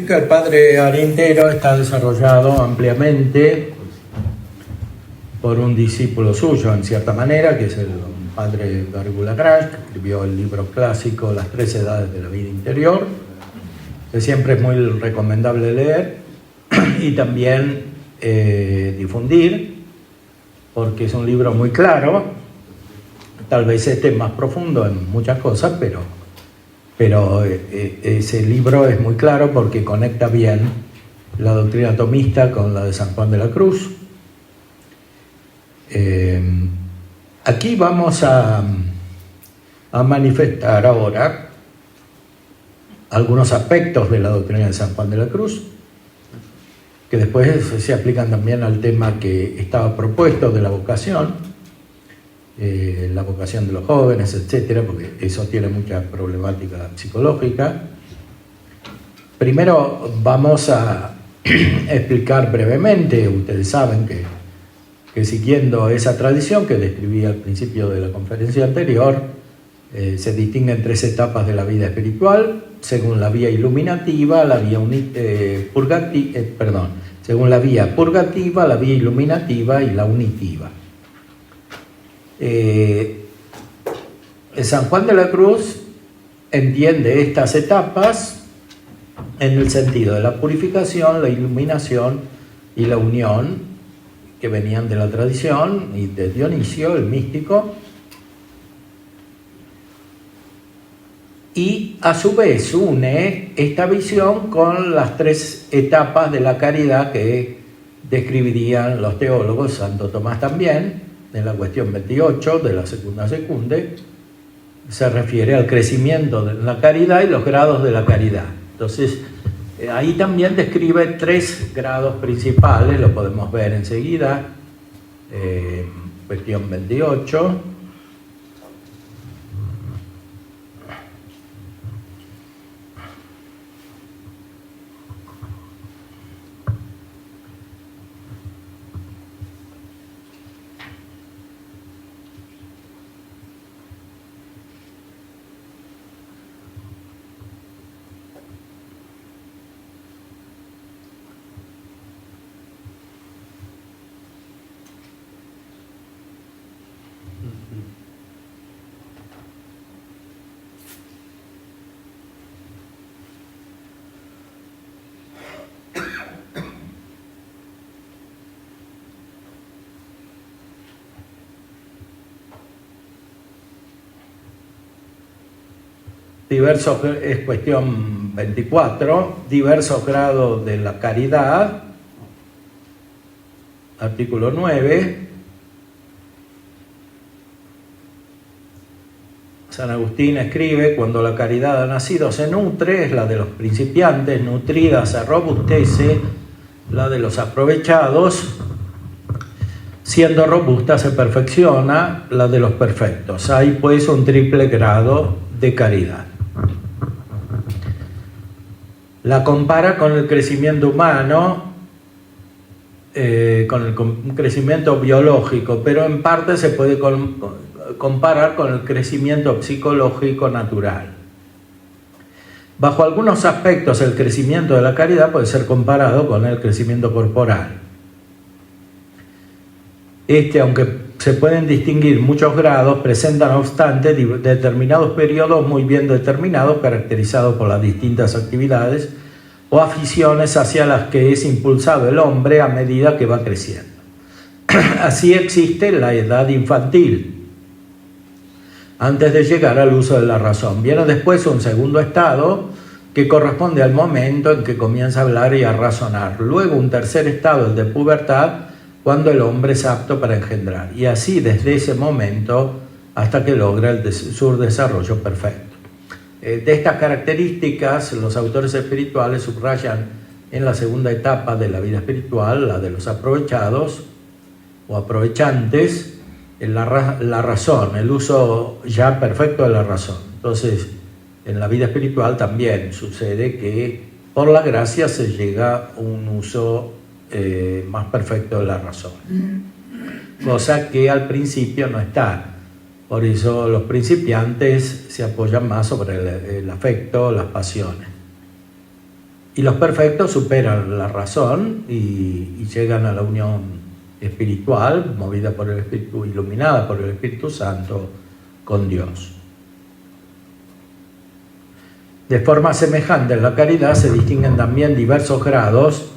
El padre Arintero está desarrollado ampliamente por un discípulo suyo, en cierta manera, que es el padre Garrigou Lagrange, que escribió el libro clásico Las tres edades de la vida interior, que siempre es muy recomendable leer y también difundir, porque es un libro muy claro. Tal vez esté más profundo en muchas cosas, pero ese libro es muy claro porque conecta bien la doctrina tomista con la de San Juan de la Cruz. Aquí vamos a manifestar ahora algunos aspectos de la doctrina de San Juan de la Cruz, que después se aplican también al tema que estaba propuesto de la vocación de los jóvenes, etcétera, porque eso tiene mucha problemática psicológica. Primero vamos a explicar brevemente. Ustedes saben que siguiendo esa tradición que describí al principio de la conferencia anterior, se distinguen tres etapas de la vida espiritual, según la vía iluminativa, según la vía purgativa, la vía iluminativa y la unitiva. San Juan de la Cruz entiende estas etapas en el sentido de la purificación, la iluminación y la unión, que venían de la tradición y de Dionisio, el místico, y a su vez une esta visión con las tres etapas de la caridad que describirían los teólogos, Santo Tomás también, en la cuestión 28 de la Secunda Secunde. Se refiere al crecimiento de la caridad y los grados de la caridad. Entonces, ahí también describe tres grados principales, lo podemos ver enseguida, cuestión 28. Es cuestión 24, diversos grados de la caridad, artículo 9. San Agustín escribe: cuando la caridad ha nacido se nutre, es la de los principiantes, nutrida se robustece, la de los aprovechados, siendo robusta se perfecciona, la de los perfectos. Hay pues un triple grado de caridad. La compara con el crecimiento humano, con el crecimiento biológico, pero en parte se puede comparar con el crecimiento psicológico natural. Bajo algunos aspectos, el crecimiento de la caridad puede ser comparado con el crecimiento corporal. Aunque se pueden distinguir muchos grados, presenta no obstante determinados periodos muy bien determinados, caracterizados por las distintas actividades o aficiones hacia las que es impulsado el hombre a medida que va creciendo. Así existe la edad infantil, antes de llegar al uso de la razón. Viene después un segundo estado que corresponde al momento en que comienza a hablar y a razonar. Luego un tercer estado, el de pubertad, cuando el hombre es apto para engendrar, y así desde ese momento hasta que logra su desarrollo perfecto. De estas características, los autores espirituales subrayan en la segunda etapa de la vida espiritual, la de los aprovechados o aprovechantes, la razón, el uso ya perfecto de la razón. Entonces, en la vida espiritual también sucede que por la gracia se llega a un uso más perfecto de la razón, cosa que al principio no está. Por eso los principiantes se apoyan más sobre el afecto, las pasiones. Y los perfectos superan la razón y llegan a la unión espiritual, movida por el Espíritu, iluminada por el Espíritu Santo, con Dios. De forma semejante, en la caridad se distinguen también diversos grados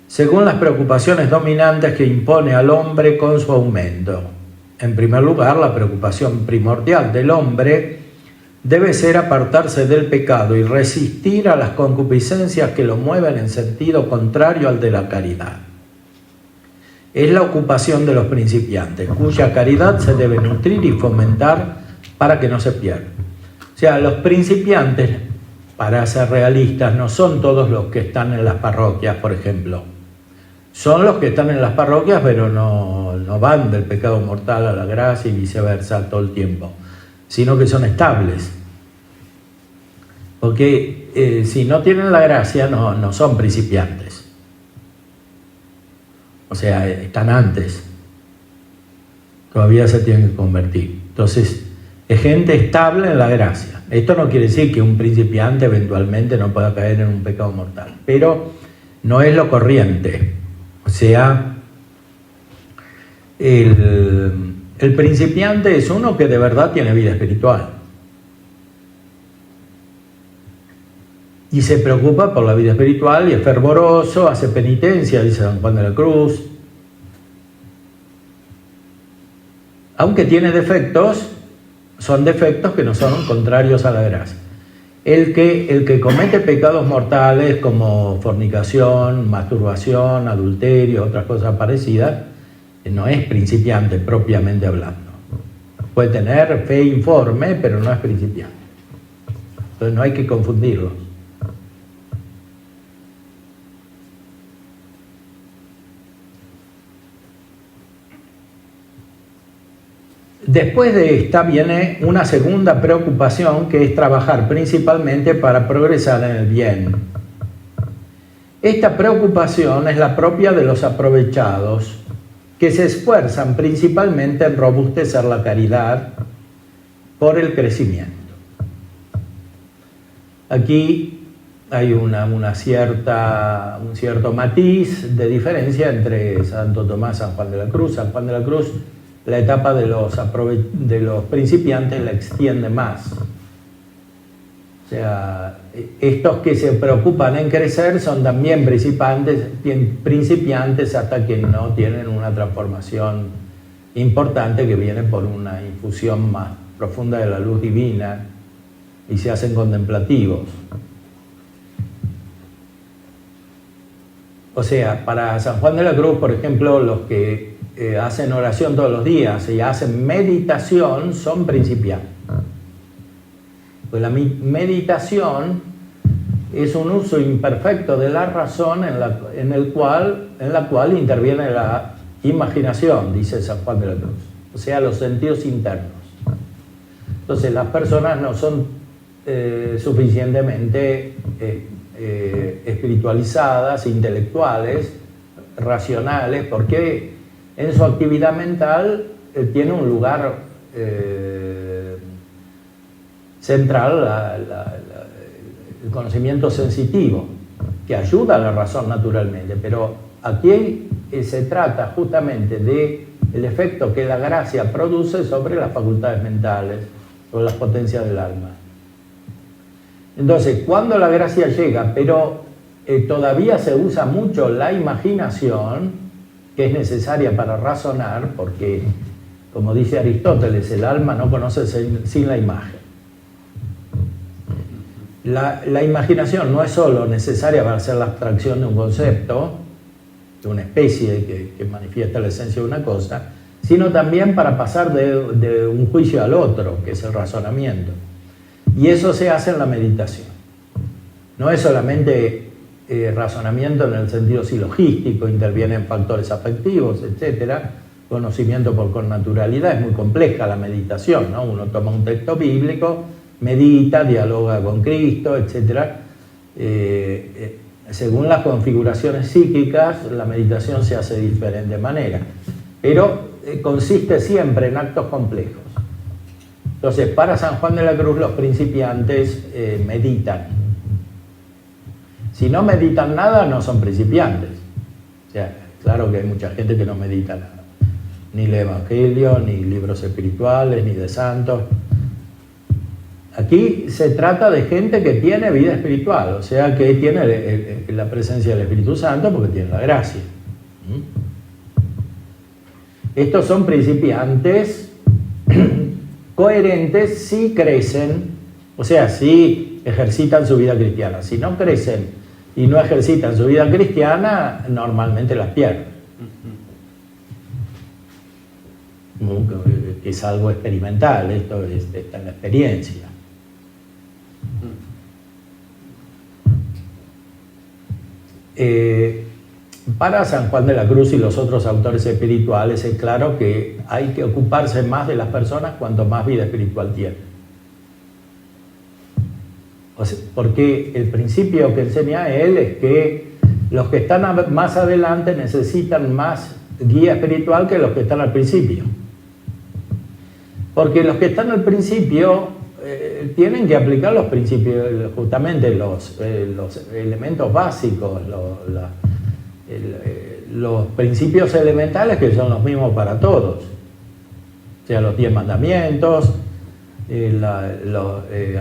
según las preocupaciones dominantes que impone al hombre con su aumento. En primer lugar, la preocupación primordial del hombre debe ser apartarse del pecado y resistir a las concupiscencias que lo mueven en sentido contrario al de la caridad. Es la ocupación de los principiantes, cuya caridad se debe nutrir y fomentar para que no se pierda. O sea, los principiantes, para ser realistas, no son todos los que están en las parroquias, por ejemplo. Son los que están en las parroquias, pero no van del pecado mortal a la gracia y viceversa todo el tiempo, sino que son estables. Porque si no tienen la gracia, no son principiantes. O sea, están antes. Todavía se tienen que convertir. Entonces, es gente estable en la gracia. Esto no quiere decir que un principiante eventualmente no pueda caer en un pecado mortal, pero no es lo corriente. O sea, el principiante es uno que de verdad tiene vida espiritual y se preocupa por la vida espiritual y es fervoroso, hace penitencia, dice San Juan de la Cruz. Aunque tiene defectos, son defectos que no son contrarios a la gracia. El que comete pecados mortales como fornicación, masturbación, adulterio, otras cosas parecidas, no es principiante propiamente hablando. Puede tener fe informe, pero no es principiante. Entonces no hay que confundirlos. Después de esta viene una segunda preocupación, que es trabajar principalmente para progresar en el bien. Esta preocupación es la propia de los aprovechados, que se esfuerzan principalmente en robustecer la caridad por el crecimiento. Aquí hay un cierto matiz de diferencia entre Santo Tomás y San Juan de la Cruz. San Juan de la Cruz, la etapa de los principiantes la extiende más. O sea, estos que se preocupan en crecer son también principiantes hasta que no tienen una transformación importante que viene por una infusión más profunda de la luz divina y se hacen contemplativos. O sea, para San Juan de la Cruz, por ejemplo, los que hacen oración todos los días y hacen meditación son principiantes. Pues la meditación es un uso imperfecto de la razón en la cual interviene la imaginación, dice San Juan de la Cruz, o sea, los sentidos internos. Entonces las personas no son suficientemente espiritualizadas, intelectuales, racionales, porque en su actividad mental tiene un lugar central el conocimiento sensitivo, que ayuda a la razón naturalmente, pero aquí se trata justamente del efecto que la gracia produce sobre las facultades mentales, sobre las potencias del alma. Entonces, cuando la gracia llega, pero todavía se usa mucho la imaginación, que es necesaria para razonar, porque, como dice Aristóteles, el alma no conoce sin la imagen. La imaginación no es solo necesaria para hacer la abstracción de un concepto, de una especie que manifiesta la esencia de una cosa, sino también para pasar de un juicio al otro, que es el razonamiento. Y eso se hace en la meditación. No es solamente razonamiento en el sentido silogístico, intervienen factores afectivos, etcétera, conocimiento por connaturalidad. Es muy compleja la meditación, ¿no? Uno toma un texto bíblico, medita, dialoga con Cristo, etcétera. Según las configuraciones psíquicas, la meditación se hace de diferente manera, pero consiste siempre en actos complejos. Entonces, para San Juan de la Cruz, los principiantes meditan. Si no meditan nada, no son principiantes. O sea, claro que hay mucha gente que no medita nada. Ni el Evangelio, ni libros espirituales, ni de santos. Aquí se trata de gente que tiene vida espiritual, o sea, que tiene la presencia del Espíritu Santo porque tiene la gracia. Estos son principiantes coherentes si crecen, o sea, si ejercitan su vida cristiana. Si no crecen y no ejercitan su vida cristiana, normalmente las pierden. Que es algo experimental, esto está en la experiencia. Para San Juan de la Cruz y los otros autores espirituales es claro que hay que ocuparse más de las personas cuanto más vida espiritual tienen. O sea, porque el principio que enseña él es que los que están más adelante necesitan más guía espiritual que los que están al principio. Porque los que están al principio tienen que aplicar los principios, justamente los elementos básicos, los principios elementales que son los mismos para todos. O sea, los 10 mandamientos,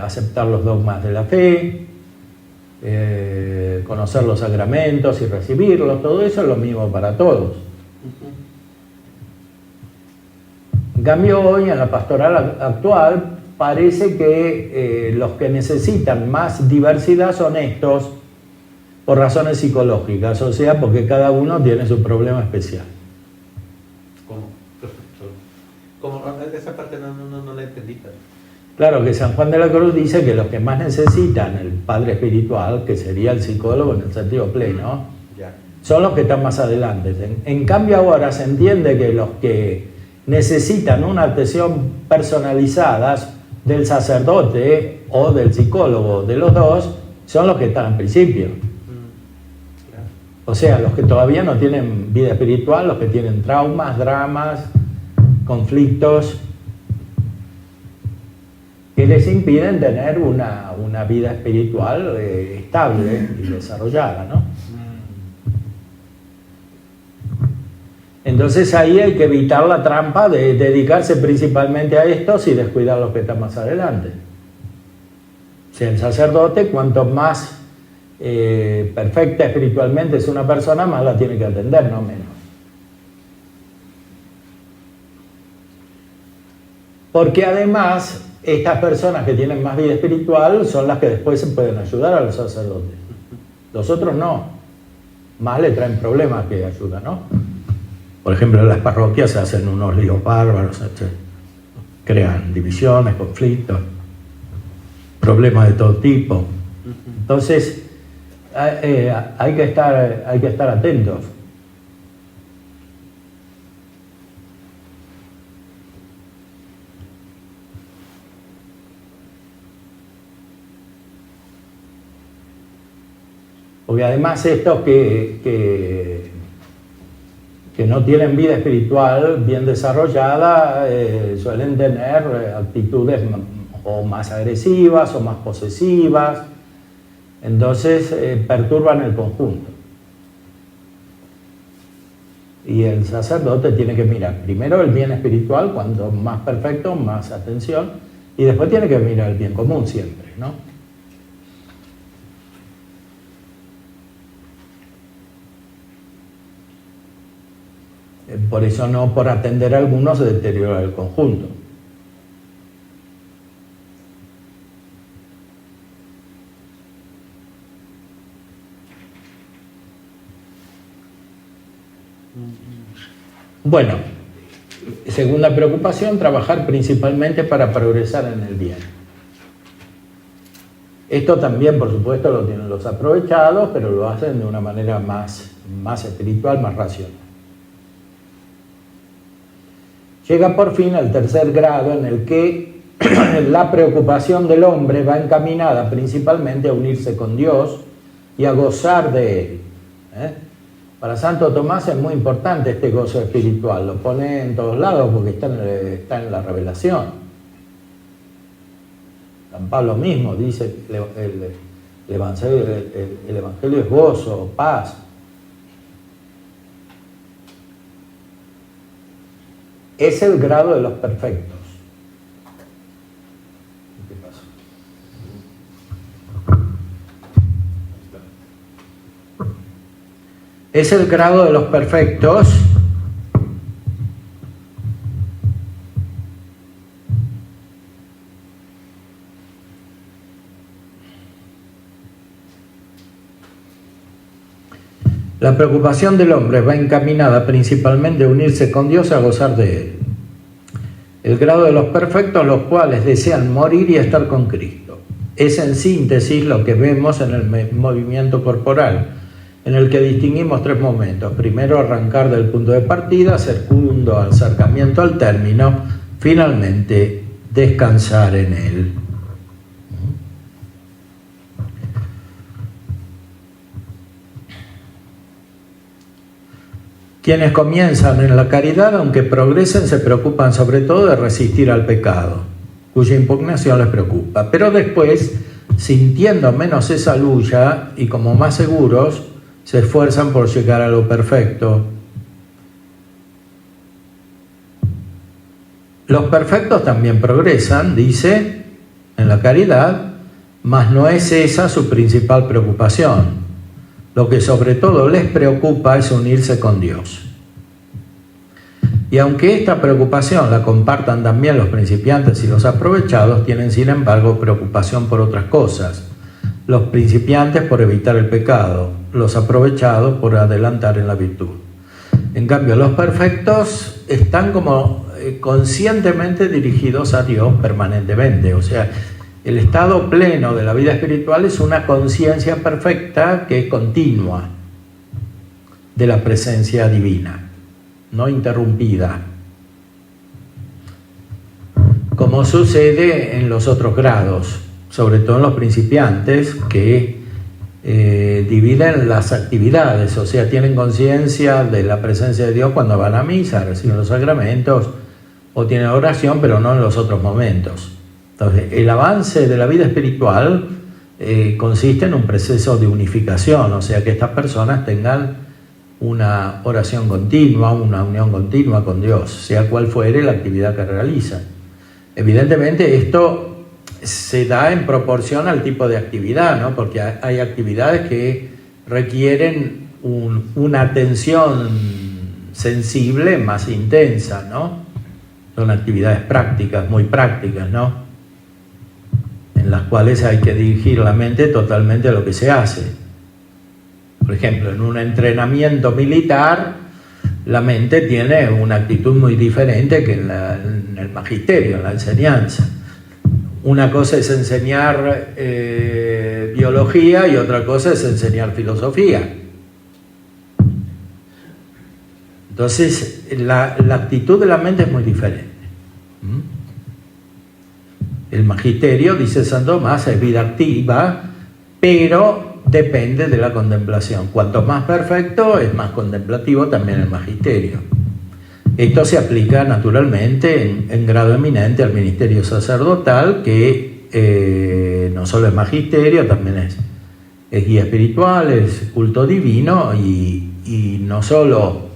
aceptar los dogmas de la fe, conocer los sacramentos y recibirlos, todo eso es lo mismo para todos. En cambio, hoy en la pastoral actual parece que los que necesitan más diversidad son estos por razones psicológicas, o sea, porque cada uno tiene su problema especial. ¿Cómo? ¿Cómo? Esa parte no la entendí. Claro que San Juan de la Cruz dice que los que más necesitan el padre espiritual, que sería el psicólogo en el sentido pleno, son los que están más adelante. En cambio ahora se entiende que los que necesitan una atención personalizada del sacerdote o del psicólogo, de los dos, son los que están al principio. O sea, los que todavía no tienen vida espiritual, los que tienen traumas, dramas, conflictos, que les impiden tener una vida espiritual estable y desarrollada, ¿no? Entonces ahí hay que evitar la trampa de dedicarse principalmente a estos y descuidar a los que están más adelante. O sea, el sacerdote, cuanto más perfecta espiritualmente es una persona, más la tiene que atender, no menos. Porque además, estas personas que tienen más vida espiritual son las que después se pueden ayudar a los sacerdotes. Los otros no. Más le traen problemas que ayuda, ¿no? Por ejemplo, en las parroquias se hacen unos líos bárbaros, crean divisiones, conflictos, problemas de todo tipo. Entonces, hay que estar atentos. Porque además estos que no tienen vida espiritual bien desarrollada suelen tener actitudes o más agresivas o más posesivas, entonces perturban el conjunto. Y el sacerdote tiene que mirar primero el bien espiritual, cuanto más perfecto, más atención, y después tiene que mirar el bien común siempre, ¿no? Por eso no por atender a algunos se deteriora el conjunto. Bueno, segunda preocupación, trabajar principalmente para progresar en el bien. Esto también, por supuesto, lo tienen los aprovechados, pero lo hacen de una manera más espiritual, más racional. Llega por fin al tercer grado en el que la preocupación del hombre va encaminada principalmente a unirse con Dios y a gozar de Él. Para Santo Tomás es muy importante este gozo espiritual, lo pone en todos lados porque está en la revelación. San Pablo mismo dice, El Evangelio es gozo, paz. Es el grado de los perfectos. ¿Qué pasó? Es el grado de los perfectos. La preocupación del hombre va encaminada principalmente a unirse con Dios y a gozar de Él. El grado de los perfectos, los cuales desean morir y estar con Cristo. Es en síntesis lo que vemos en el movimiento corporal, en el que distinguimos tres momentos. Primero, arrancar del punto de partida, segundo, acercamiento al término, finalmente, descansar en Él. Quienes comienzan en la caridad, aunque progresen, se preocupan sobre todo de resistir al pecado, cuya impugnación les preocupa. Pero después, sintiendo menos esa lucha y como más seguros, se esfuerzan por llegar a lo perfecto. Los perfectos también progresan, dice, en la caridad, mas no es esa su principal preocupación. Lo que sobre todo les preocupa es unirse con Dios. Y aunque esta preocupación la compartan también los principiantes y los aprovechados, tienen sin embargo preocupación por otras cosas. Los principiantes por evitar el pecado, los aprovechados por adelantar en la virtud. En cambio, los perfectos están como conscientemente dirigidos a Dios permanentemente, o sea, el estado pleno de la vida espiritual es una conciencia perfecta que es continua de la presencia divina, no interrumpida, como sucede en los otros grados, sobre todo en los principiantes que dividen las actividades, o sea, tienen conciencia de la presencia de Dios cuando van a misa, reciben los sacramentos o tienen oración, pero no en los otros momentos. Entonces, el avance de la vida espiritual consiste en un proceso de unificación, o sea, que estas personas tengan una oración continua, una unión continua con Dios, sea cual fuere la actividad que realizan. Evidentemente, esto se da en proporción al tipo de actividad, ¿no? Porque hay actividades que requieren una atención sensible más intensa, ¿no? Son actividades prácticas, muy prácticas, ¿no? En las cuales hay que dirigir la mente totalmente a lo que se hace. Por ejemplo, en un entrenamiento militar, la mente tiene una actitud muy diferente que en el magisterio, en la enseñanza. Una cosa es enseñar biología y otra cosa es enseñar filosofía. Entonces, la actitud de la mente es muy diferente. El magisterio, dice San Tomás, es vida activa, pero depende de la contemplación. Cuanto más perfecto, es más contemplativo también el magisterio. Esto se aplica naturalmente en grado eminente al ministerio sacerdotal, que no solo es magisterio, también es guía espiritual, es culto divino y no solo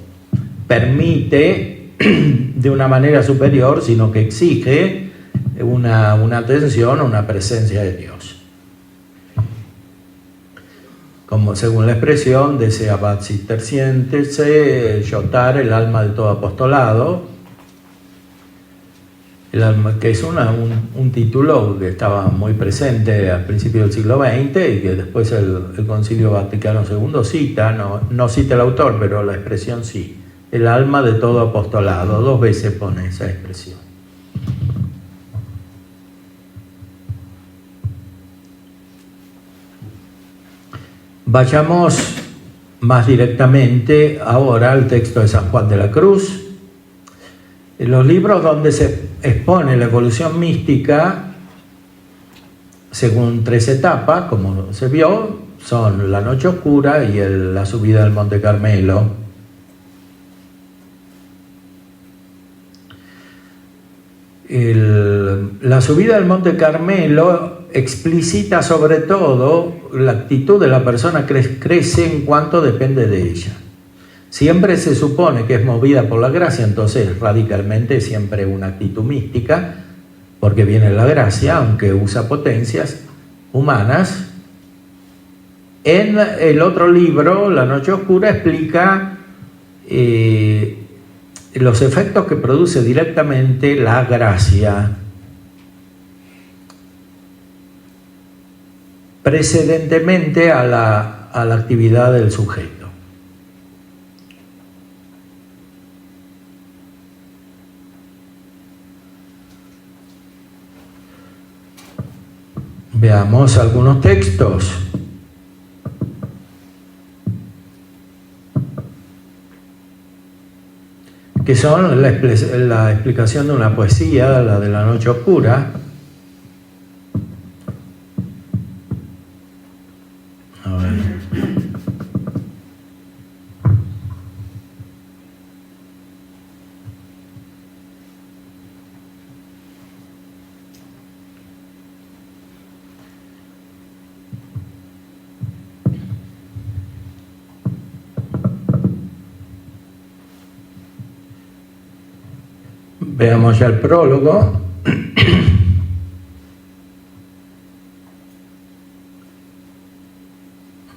permite de una manera superior, sino que exige una atención, una presencia de Dios. Como según la expresión de ese abad cisterciense, Yotar, el alma de todo apostolado, el alma, que es un título que estaba muy presente al principio del siglo XX y que después el Concilio Vaticano II cita, no cita el autor, pero la expresión sí, el alma de todo apostolado, 2 veces pone esa expresión. Vayamos más directamente ahora al texto de San Juan de la Cruz. En los libros donde se expone la evolución mística, según 3 etapas, como se vio, son la noche oscura y la subida del Monte Carmelo. la subida al Monte Carmelo explicita sobre todo la actitud de la persona que crece en cuanto depende de ella. Siempre se supone que es movida por la gracia, entonces radicalmente siempre una actitud mística, porque viene la gracia, aunque usa potencias humanas. En el otro libro, La Noche Oscura, explica los efectos que produce directamente la gracia precedentemente a la actividad del sujeto. Veamos algunos textos. Que son la explicación de una poesía, la de La Noche Oscura. A ver. Veamos ya el prólogo.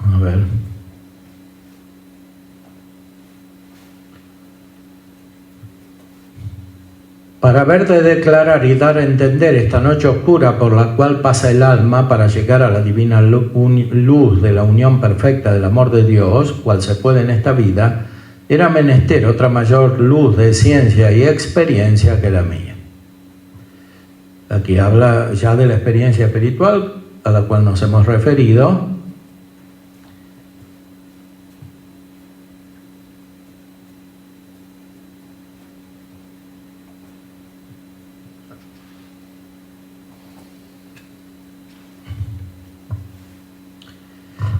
A ver. Para ver de declarar y dar a entender esta noche oscura por la cual pasa el alma para llegar a la divina luz de la unión perfecta del amor de Dios, cual se puede en esta vida, era menester otra mayor luz de ciencia y experiencia que la mía. Aquí habla ya de la experiencia espiritual a la cual nos hemos referido.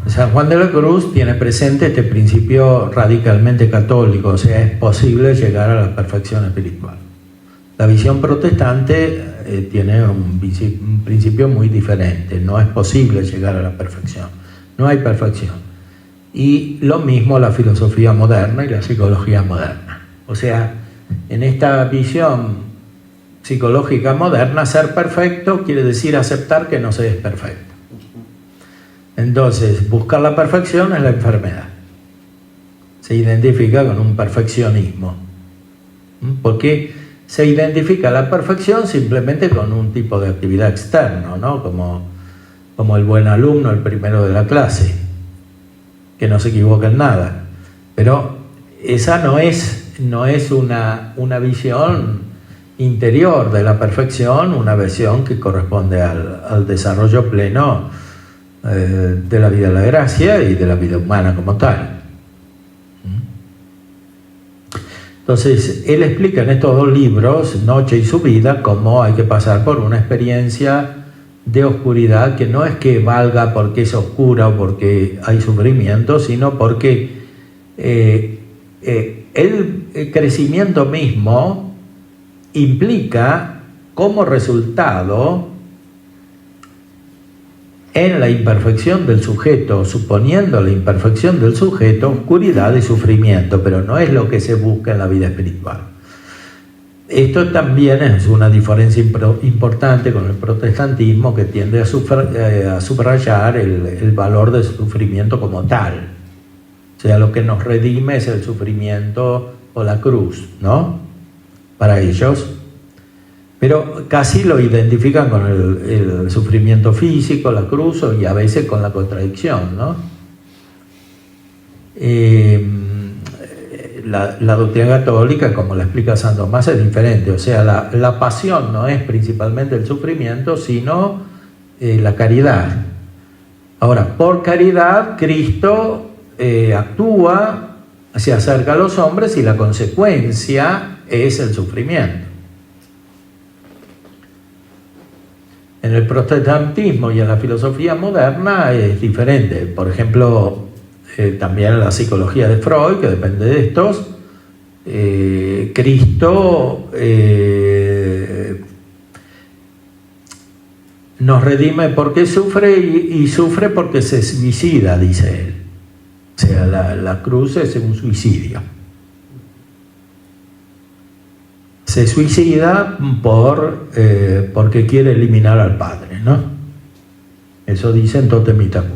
San Juan de la Cruz tiene presente este principio radicalmente católico, o sea, es posible llegar a la perfección espiritual. La visión protestante tiene un principio muy diferente, no es posible llegar a la perfección, no hay perfección. Y lo mismo la filosofía moderna y la psicología moderna. O sea, en esta visión psicológica moderna, ser perfecto quiere decir aceptar que no se es perfecto. Entonces, buscar la perfección es la enfermedad. Se identifica con un perfeccionismo. Porque se identifica la perfección simplemente con un tipo de actividad externa, ¿no? Como el buen alumno, el primero de la clase, que no se equivoca en nada. Pero esa no es una visión interior de la perfección, una visión que corresponde al desarrollo pleno de la vida de la gracia y de la vida humana como tal. Entonces, él explica en estos dos libros, Noche y su vida, cómo hay que pasar por una experiencia de oscuridad que no es que valga porque es oscura o porque hay sufrimiento, sino porque el crecimiento mismo implica como resultado en la imperfección del sujeto, suponiendo la imperfección del sujeto, oscuridad y sufrimiento, pero no es lo que se busca en la vida espiritual. Esto también es una diferencia importante con el protestantismo, que tiende a subrayar el valor del sufrimiento como tal. O sea, lo que nos redime es el sufrimiento o la cruz, ¿no? Para ellos. Pero casi lo identifican con el sufrimiento físico, la cruz, y a veces con la contradicción, ¿no? La doctrina católica, como la explica San Tomás, es diferente. O sea, la pasión no es principalmente el sufrimiento, sino la caridad. Ahora, por caridad, Cristo actúa, se acerca a los hombres y la consecuencia es el sufrimiento. En el protestantismo y en la filosofía moderna es diferente. Por ejemplo, también la psicología de Freud, que depende de estos, Cristo nos redime porque sufre y sufre porque se suicida, dice él. O sea, la cruz es un suicidio. Se suicida porque quiere eliminar al Padre, ¿no? Eso dice en Totem y Tabú.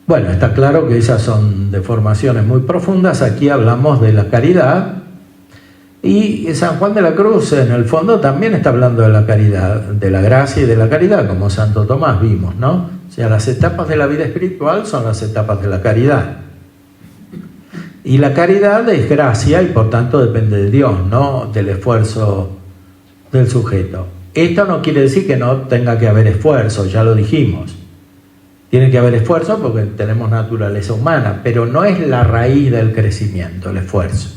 Bueno, está claro que esas son deformaciones muy profundas. Aquí hablamos de la caridad. Y San Juan de la Cruz, en el fondo, también está hablando de la caridad, de la gracia y de la caridad, como Santo Tomás vimos, ¿no? O sea, las etapas de la vida espiritual son las etapas de la caridad. Y la caridad es gracia y por tanto depende de Dios, no del esfuerzo del sujeto. Esto no quiere decir que no tenga que haber esfuerzo, ya lo dijimos. Tiene que haber esfuerzo porque tenemos naturaleza humana, pero no es la raíz del crecimiento, el esfuerzo.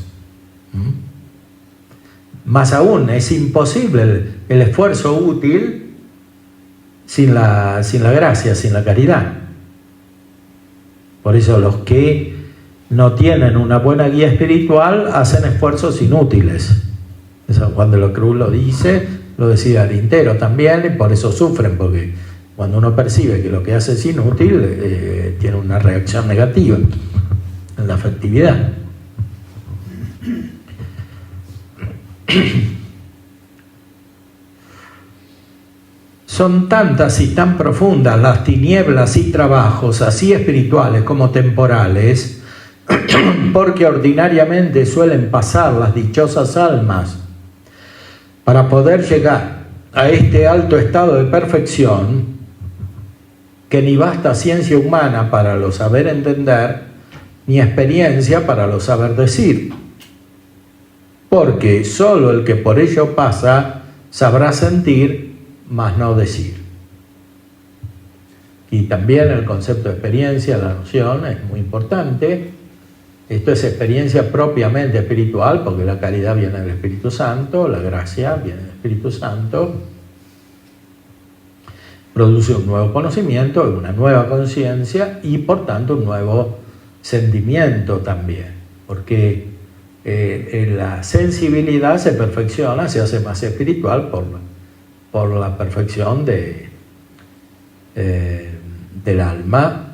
Más aún, es imposible el esfuerzo útil sin la gracia, sin la caridad. Por eso los que no tienen una buena guía espiritual hacen esfuerzos inútiles. San Juan de la Cruz lo dice, lo decía Arintero también, y por eso sufren, porque cuando uno percibe que lo que hace es inútil, tiene una reacción negativa en la afectividad. Son tantas y tan profundas las tinieblas y trabajos, así espirituales como temporales, porque ordinariamente suelen pasar las dichosas almas para poder llegar a este alto estado de perfección, que ni basta ciencia humana para lo saber entender, ni experiencia para lo saber decir. Porque solo el que por ello pasa sabrá sentir, mas no decir. Y también el concepto de experiencia, la noción, es muy importante. Esto es experiencia propiamente espiritual, porque la caridad viene del Espíritu Santo, la gracia viene del Espíritu Santo. Produce un nuevo conocimiento, una nueva conciencia y por tanto un nuevo sentimiento también, porque la sensibilidad se perfecciona, se hace más espiritual por la perfección del alma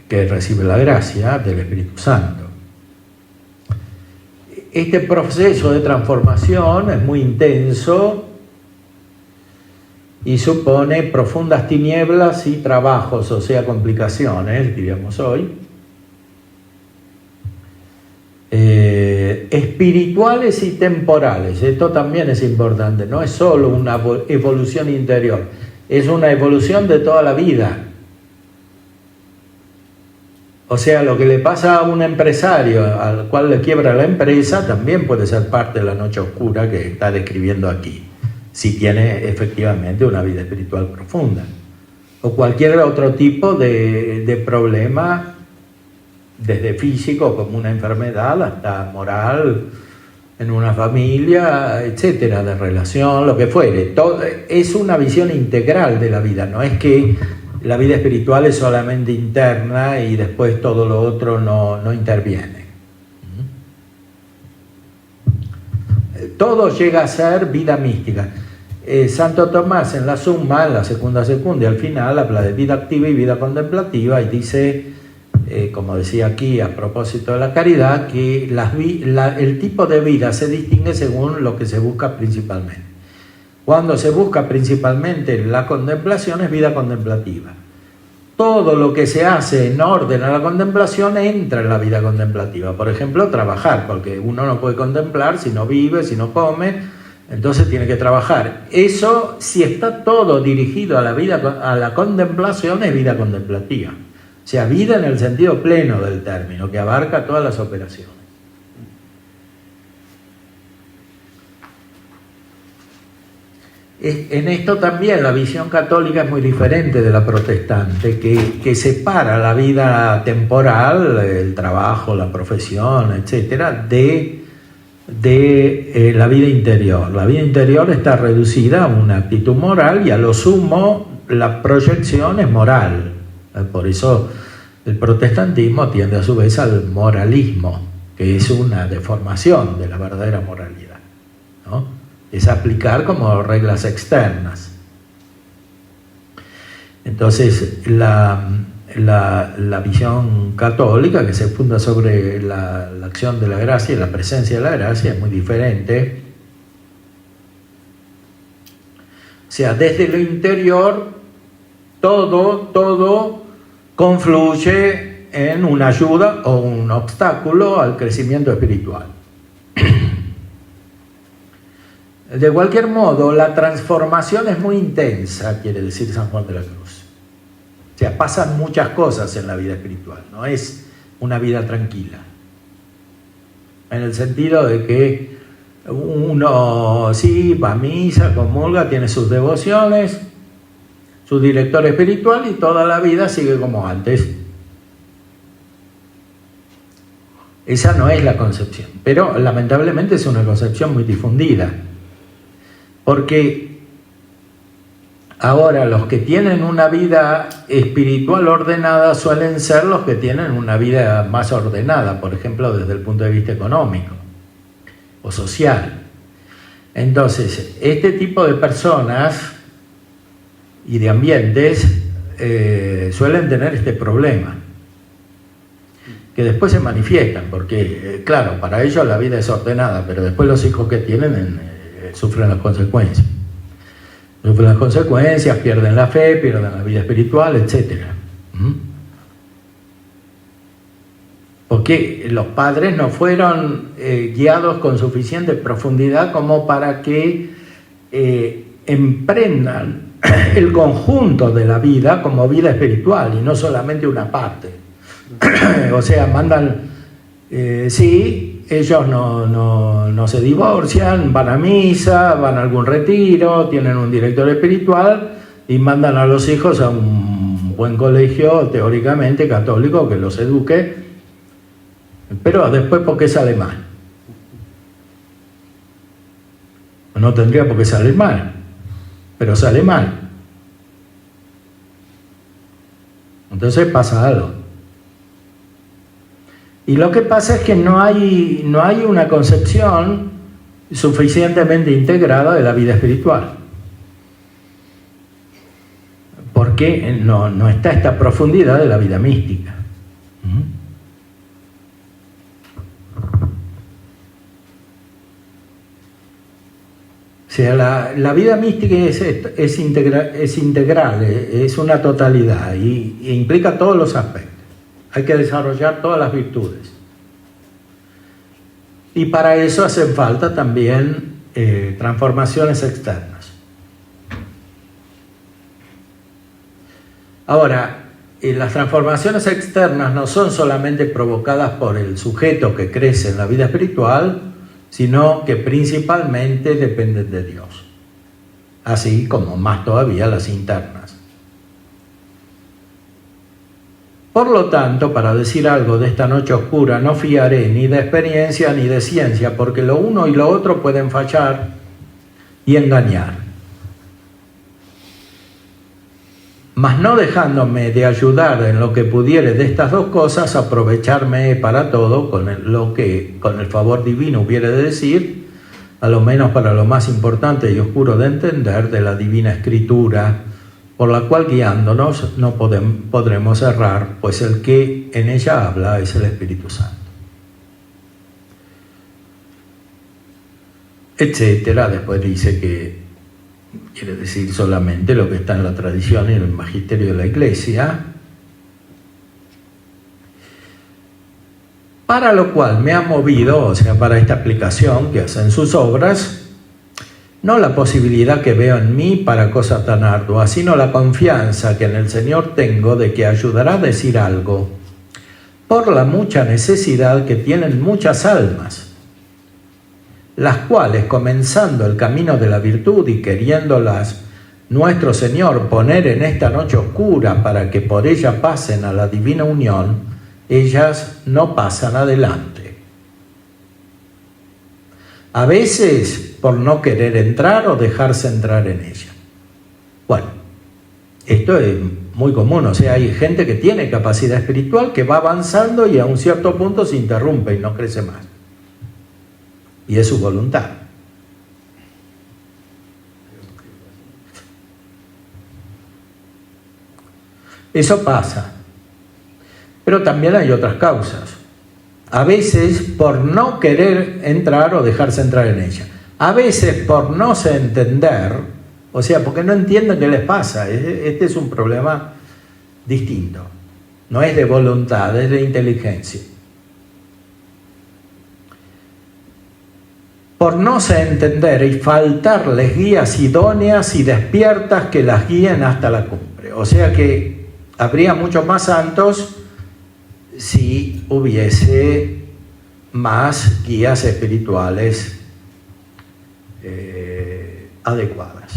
que recibe la gracia del Espíritu Santo. Este proceso de transformación es muy intenso y supone profundas tinieblas y trabajos, o sea, complicaciones, diríamos hoy, espirituales y temporales. Esto también es importante, no es solo una evolución interior, es una evolución de toda la vida. O sea, lo que le pasa a un empresario al cual le quiebra la empresa también puede ser parte de la noche oscura que está describiendo aquí, si tiene efectivamente una vida espiritual profunda. O cualquier otro tipo de problema, desde físico como una enfermedad hasta moral en una familia, etcétera, de relación, lo que fuere. Todo, es una visión integral de la vida, no es que la vida espiritual es solamente interna y después todo lo otro no interviene. Todo llega a ser vida mística. Santo Tomás en la Summa, en la segunda secundia, al final habla de vida activa y vida contemplativa y dice, como decía aquí a propósito de la caridad, que el tipo de vida se distingue según lo que se busca principalmente. Cuando se busca principalmente la contemplación es vida contemplativa. Todo lo que se hace en orden a la contemplación entra en la vida contemplativa. Por ejemplo, trabajar, porque uno no puede contemplar si no vive, si no come, entonces tiene que trabajar. Eso, si está todo dirigido a la contemplación, es vida contemplativa. O sea, vida en el sentido pleno del término, que abarca todas las operaciones. En esto también la visión católica es muy diferente de la protestante, que separa la vida temporal, el trabajo, la profesión, etcétera, de la vida interior. La vida interior está reducida a una actitud moral y a lo sumo la proyección es moral. Por eso el protestantismo tiende a su vez al moralismo, que es una deformación de la verdadera moralidad, ¿no? es aplicar como reglas externas. Entonces, la visión católica, que se funda sobre la acción de la gracia y la presencia de la gracia, es muy diferente. O sea, desde lo interior, todo confluye en una ayuda o un obstáculo al crecimiento espiritual. De cualquier modo, la transformación es muy intensa, quiere decir San Juan de la Cruz. O sea, pasan muchas cosas en la vida espiritual, no es una vida tranquila. En el sentido de que uno sí va a misa, comulga, tiene sus devociones, su director espiritual y toda la vida sigue como antes. Esa no es la concepción, pero lamentablemente es una concepción muy difundida. Porque ahora los que tienen una vida espiritual ordenada suelen ser los que tienen una vida más ordenada, por ejemplo, desde el punto de vista económico o social. Entonces, este tipo de personas y de ambientes suelen tener este problema, que después se manifiestan, porque, claro, para ellos la vida es ordenada, pero después los hijos que tienen sufren las consecuencias. Sufren las consecuencias, pierden la fe, pierden la vida espiritual, etc. Porque los padres no fueron guiados con suficiente profundidad como para que emprendan el conjunto de la vida como vida espiritual y no solamente una parte. O sea, mandan, sí, ellos no se divorcian, van a misa, van a algún retiro, tienen un director espiritual y mandan a los hijos a un buen colegio teóricamente católico que los eduque, pero después ¿por qué sale mal? No tendría por qué salir mal, pero sale mal. Entonces pasa algo. Y lo que pasa es que no hay una concepción suficientemente integrada de la vida espiritual. Porque no está esta profundidad de la vida mística. O sea, la vida mística es integral, es una totalidad y implica todos los aspectos. Hay que desarrollar todas las virtudes. Y para eso hacen falta también transformaciones externas. Ahora, las transformaciones externas no son solamente provocadas por el sujeto que crece en la vida espiritual, sino que principalmente dependen de Dios. Así como más todavía las internas. Por lo tanto, para decir algo de esta noche oscura, no fiaré ni de experiencia ni de ciencia, porque lo uno y lo otro pueden fallar y engañar. Mas no dejándome de ayudar en lo que pudiere de estas dos cosas, aprovecharme para todo, lo que con el favor divino hubiere de decir, a lo menos para lo más importante y oscuro de entender de la divina escritura, por la cual guiándonos no podremos errar, pues el que en ella habla es el Espíritu Santo. Etcétera. Después dice que quiere decir solamente lo que está en la tradición y en el magisterio de la Iglesia, para lo cual me ha movido, o sea, para esta aplicación que hacen sus obras, no la posibilidad que veo en mí para cosa tan ardua, sino la confianza que en el Señor tengo de que ayudará a decir algo, por la mucha necesidad que tienen muchas almas, las cuales, comenzando el camino de la virtud y queriéndolas nuestro Señor poner en esta noche oscura para que por ella pasen a la divina unión, ellas no pasan adelante. A veces por no querer entrar o dejarse entrar en ella. Bueno, esto es muy común, o sea, hay gente que tiene capacidad espiritual que va avanzando y a un cierto punto se interrumpe y no crece más. Y es su voluntad. Eso pasa. Pero también hay otras causas. A veces por no querer entrar o dejarse entrar en ella. A veces por no se entender, o sea, porque no entienden qué les pasa. Este es un problema distinto. No es de voluntad, es de inteligencia. Por no se entender y faltarles guías idóneas y despiertas que las guíen hasta la cumbre. O sea que habría muchos más santos si hubiese más guías espirituales adecuadas,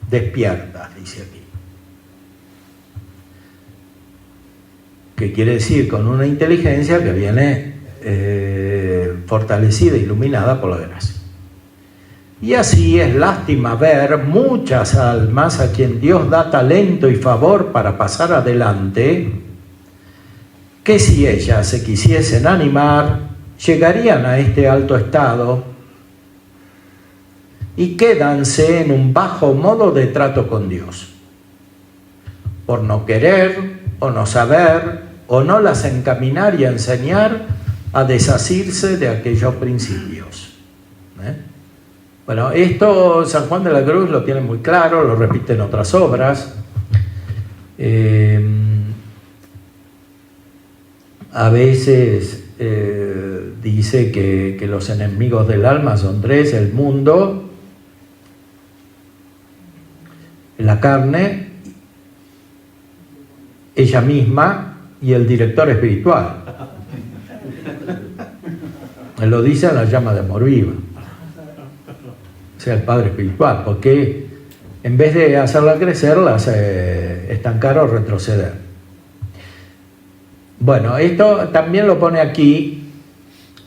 despiertas, dice aquí. Que quiere decir con una inteligencia que viene fortalecida, iluminada por la gracia. Y así es lástima ver muchas almas a quien Dios da talento y favor para pasar adelante, que si ellas se quisiesen animar, llegarían a este alto estado y quédanse en un bajo modo de trato con Dios, por no querer o no saber o no las encaminar y enseñar a desasirse de aquellos principios. Bueno, esto San Juan de la Cruz lo tiene muy claro, lo repite en otras obras. A veces dice que los enemigos del alma son tres: el mundo, la carne, ella misma y el director espiritual. Él lo dice en la llama de amor viva, o sea, el Padre espiritual, porque en vez de hacerla crecer, la hace estancar o retroceder. Bueno, esto también lo pone aquí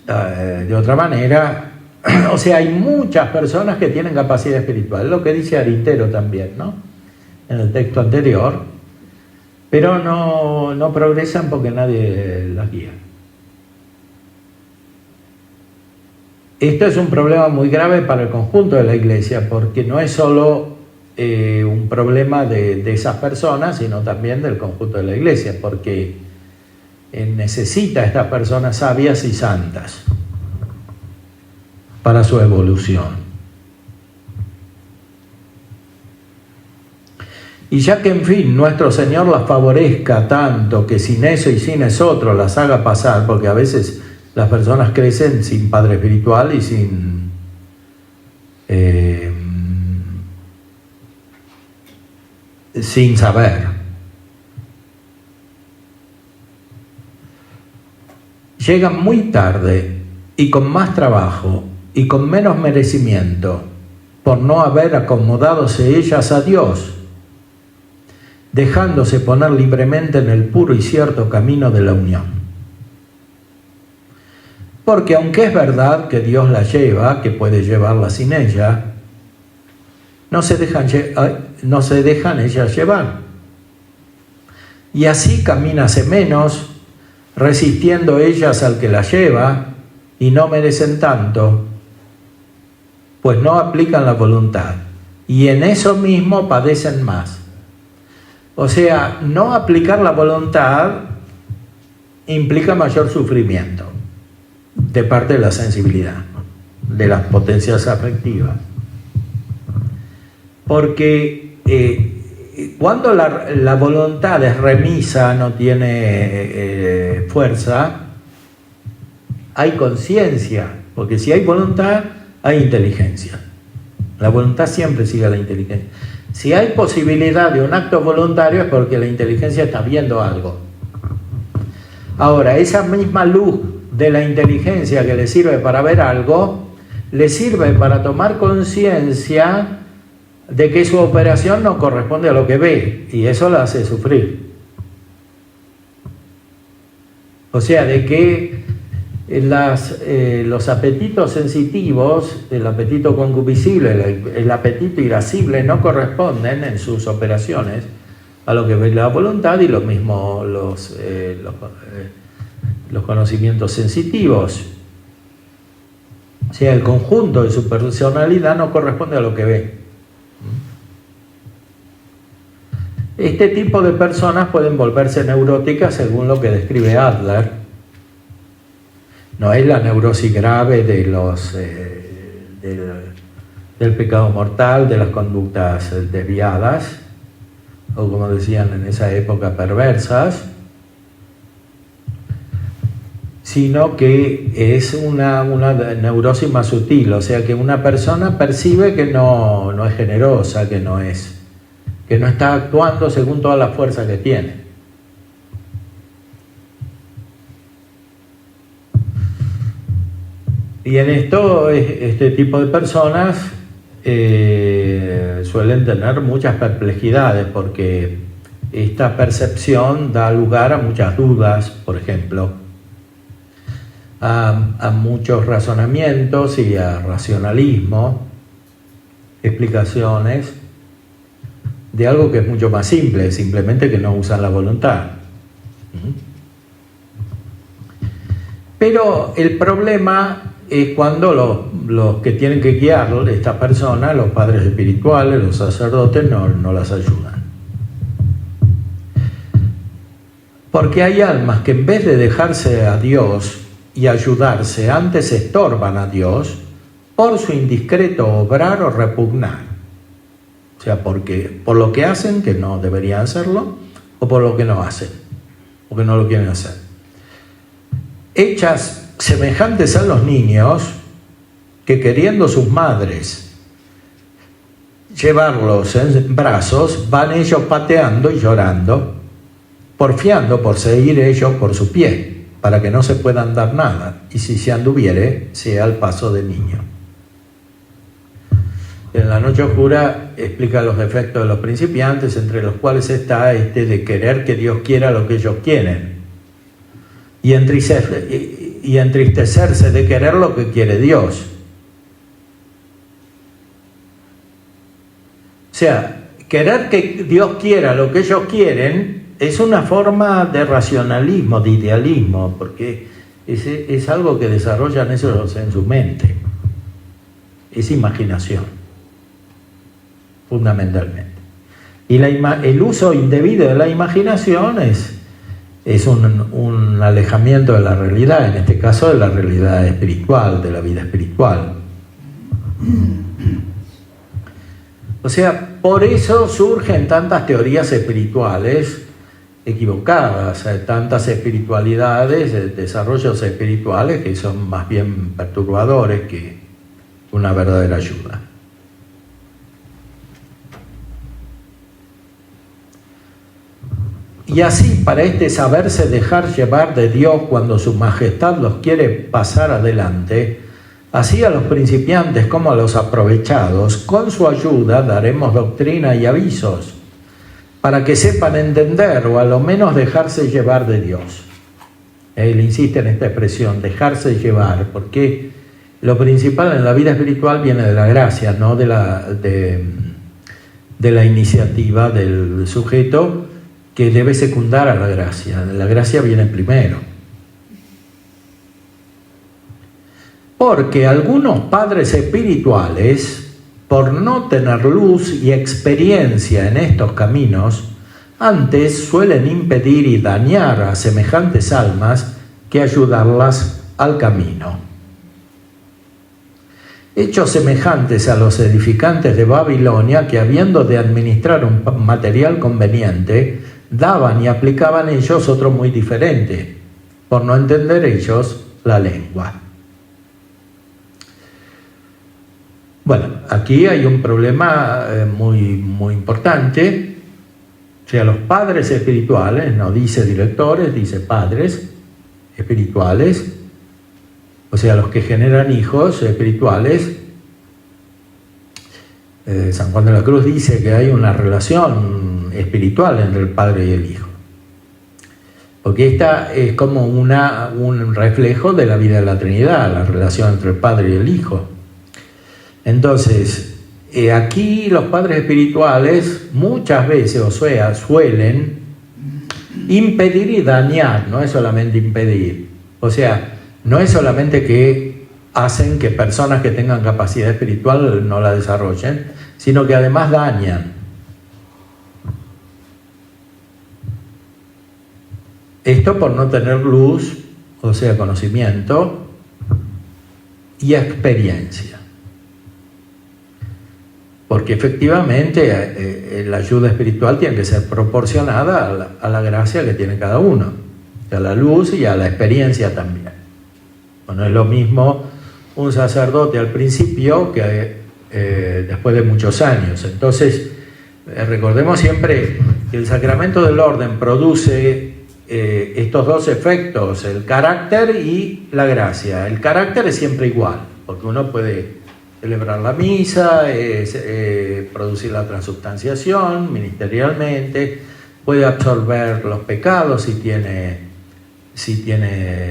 de otra manera. O sea, hay muchas personas que tienen capacidad espiritual, lo que dice Aristero también, ¿no?, en el texto anterior, pero no progresan porque nadie las guía. Esto es un problema muy grave para el conjunto de la Iglesia, porque no es solo un problema de esas personas, sino también del conjunto de la Iglesia, porque necesita a estas personas sabias y santas para su evolución. Y ya que, en fin, nuestro Señor las favorezca tanto, que sin eso y sin eso otro las haga pasar, porque a veces las personas crecen sin padre espiritual y sin saber. Llegan muy tarde y con más trabajo y con menos merecimiento por no haber acomodadose ellas a Dios, dejándose poner libremente en el puro y cierto camino de la unión. Porque aunque es verdad que Dios la lleva, que puede llevarla sin ella, no se dejan ellas llevar. Y así camínase menos, resistiendo ellas al que la lleva, y no merecen tanto, pues no aplican la voluntad, y en eso mismo padecen más. O sea, no aplicar la voluntad implica mayor sufrimiento de parte de la sensibilidad, de las potencias afectivas. Porque cuando la voluntad es remisa, no tiene fuerza, hay conciencia, porque si hay voluntad, hay inteligencia. La voluntad siempre sigue a la inteligencia. Si hay posibilidad de un acto voluntario es porque la inteligencia está viendo algo. Ahora, esa misma luz de la inteligencia que le sirve para ver algo, le sirve para tomar conciencia de que su operación no corresponde a lo que ve, y eso la hace sufrir. O sea, de que los apetitos sensitivos, el apetito concupiscible, el apetito irascible no corresponden en sus operaciones a lo que ve la voluntad, y lo mismo los conocimientos sensitivos. O sea, el conjunto de su personalidad no corresponde a lo que ve. Este tipo de personas pueden volverse neuróticas según lo que describe Adler. No es la neurosis grave de del pecado mortal, de las conductas desviadas, o como decían en esa época, perversas, sino que es una neurosis más sutil, o sea que una persona percibe que no es generosa, que no está actuando según toda la fuerza que tiene. Y en esto, este tipo de personas suelen tener muchas perplejidades, porque esta percepción da lugar a muchas dudas, por ejemplo, a muchos razonamientos y a racionalismo, explicaciones de algo que es mucho más simple, simplemente que no usan la voluntad. Pero el problema es cuando los que tienen que guiar a esta persona, los padres espirituales, los sacerdotes, no las ayudan. Porque hay almas que en vez de dejarse a Dios y ayudarse, antes estorban a Dios por su indiscreto obrar o repugnar. O sea, por lo que hacen, que no deberían hacerlo, o por lo que no hacen, o que no lo quieren hacer. Hechas semejantes a los niños que, queriendo sus madres llevarlos en brazos, van ellos pateando y llorando, porfiando por seguir ellos por su pie, para que no se puedan dar nada, y si se anduviere, sea al paso de niño. En La Noche Oscura explica los defectos de los principiantes, entre los cuales está de querer que Dios quiera lo que ellos quieren, y entristecerse de querer lo que quiere Dios. O sea, querer que Dios quiera lo que ellos quieren es una forma de racionalismo, de idealismo, porque es algo que desarrollan ellos en su mente. Es imaginación, fundamentalmente. Y el uso indebido de la imaginación es un alejamiento de la realidad, en este caso de la realidad espiritual, de la vida espiritual. O sea, por eso surgen tantas teorías espirituales equivocadas, tantas espiritualidades, desarrollos espirituales que son más bien perturbadores que una verdadera ayuda. Y así, para saberse dejar llevar de Dios cuando su majestad los quiere pasar adelante, así a los principiantes como a los aprovechados, con su ayuda daremos doctrina y avisos, para que sepan entender o a lo menos dejarse llevar de Dios. Él insiste en esta expresión, dejarse llevar, porque lo principal en la vida espiritual viene de la gracia, no de la iniciativa del sujeto, que debe secundar a la gracia. La gracia viene primero. Porque algunos padres espirituales, por no tener luz y experiencia en estos caminos, antes suelen impedir y dañar a semejantes almas que ayudarlas al camino. Hechos semejantes a los edificantes de Babilonia, que habiendo de administrar un material conveniente, daban y aplicaban ellos otro muy diferente, por no entender ellos la lengua. Bueno, aquí hay un problema muy importante. O sea, los padres espirituales, no dice directores, dice padres espirituales, o sea, los que generan hijos espirituales. San Juan de la Cruz dice que hay una relación espiritual entre el Padre y el Hijo, porque esta es como un reflejo de la vida de la Trinidad, la relación entre el Padre y el Hijo. Entonces, aquí los padres espirituales muchas veces, o sea, suelen impedir y dañar, no es solamente impedir, o sea, no es solamente que hacen que personas que tengan capacidad espiritual no la desarrollen, sino que además dañan. Esto por no tener luz, o sea, conocimiento y experiencia. Porque efectivamente la ayuda espiritual tiene que ser proporcionada a la gracia que tiene cada uno, a la luz y a la experiencia también. No es lo mismo un sacerdote al principio que después de muchos años. Entonces, recordemos siempre que el sacramento del orden produce estos dos efectos, el carácter y la gracia. El carácter es siempre igual, porque uno puede celebrar la misa, producir la transubstanciación ministerialmente, puede absorber los pecados si tiene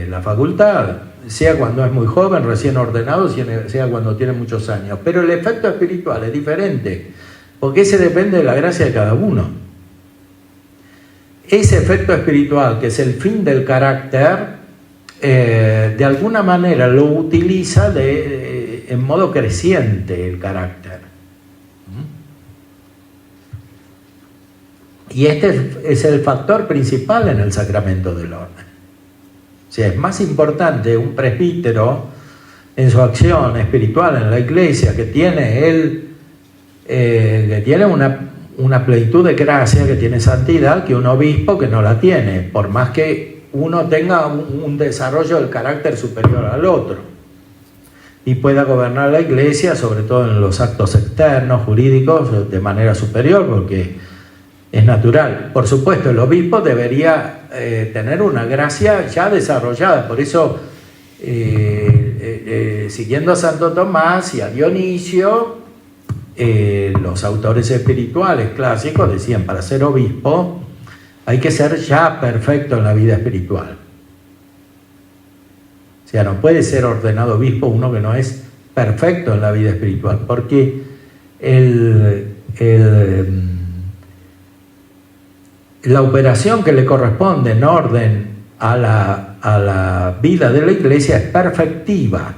la facultad, sea cuando es muy joven, recién ordenado, sea cuando tiene muchos años. Pero el efecto espiritual es diferente, porque ese depende de la gracia de cada uno. Ese efecto espiritual, que es el fin del carácter, de alguna manera lo utiliza en modo creciente el carácter. Y este es el factor principal en el sacramento del orden. O sea, es más importante un presbítero en su acción espiritual en la iglesia, que tiene una plenitud de gracia, que tiene santidad, que un obispo que no la tiene, por más que uno tenga un desarrollo del carácter superior al otro y pueda gobernar la iglesia, sobre todo en los actos externos, jurídicos, de manera superior, porque es natural. Por supuesto, el obispo debería tener una gracia ya desarrollada. Por eso, siguiendo a Santo Tomás y a Dionisio, los autores espirituales clásicos decían, para ser obispo hay que ser ya perfecto en la vida espiritual. O sea, no puede ser ordenado obispo uno que no es perfecto en la vida espiritual, porque la operación que le corresponde en orden a la vida de la iglesia es perfectiva.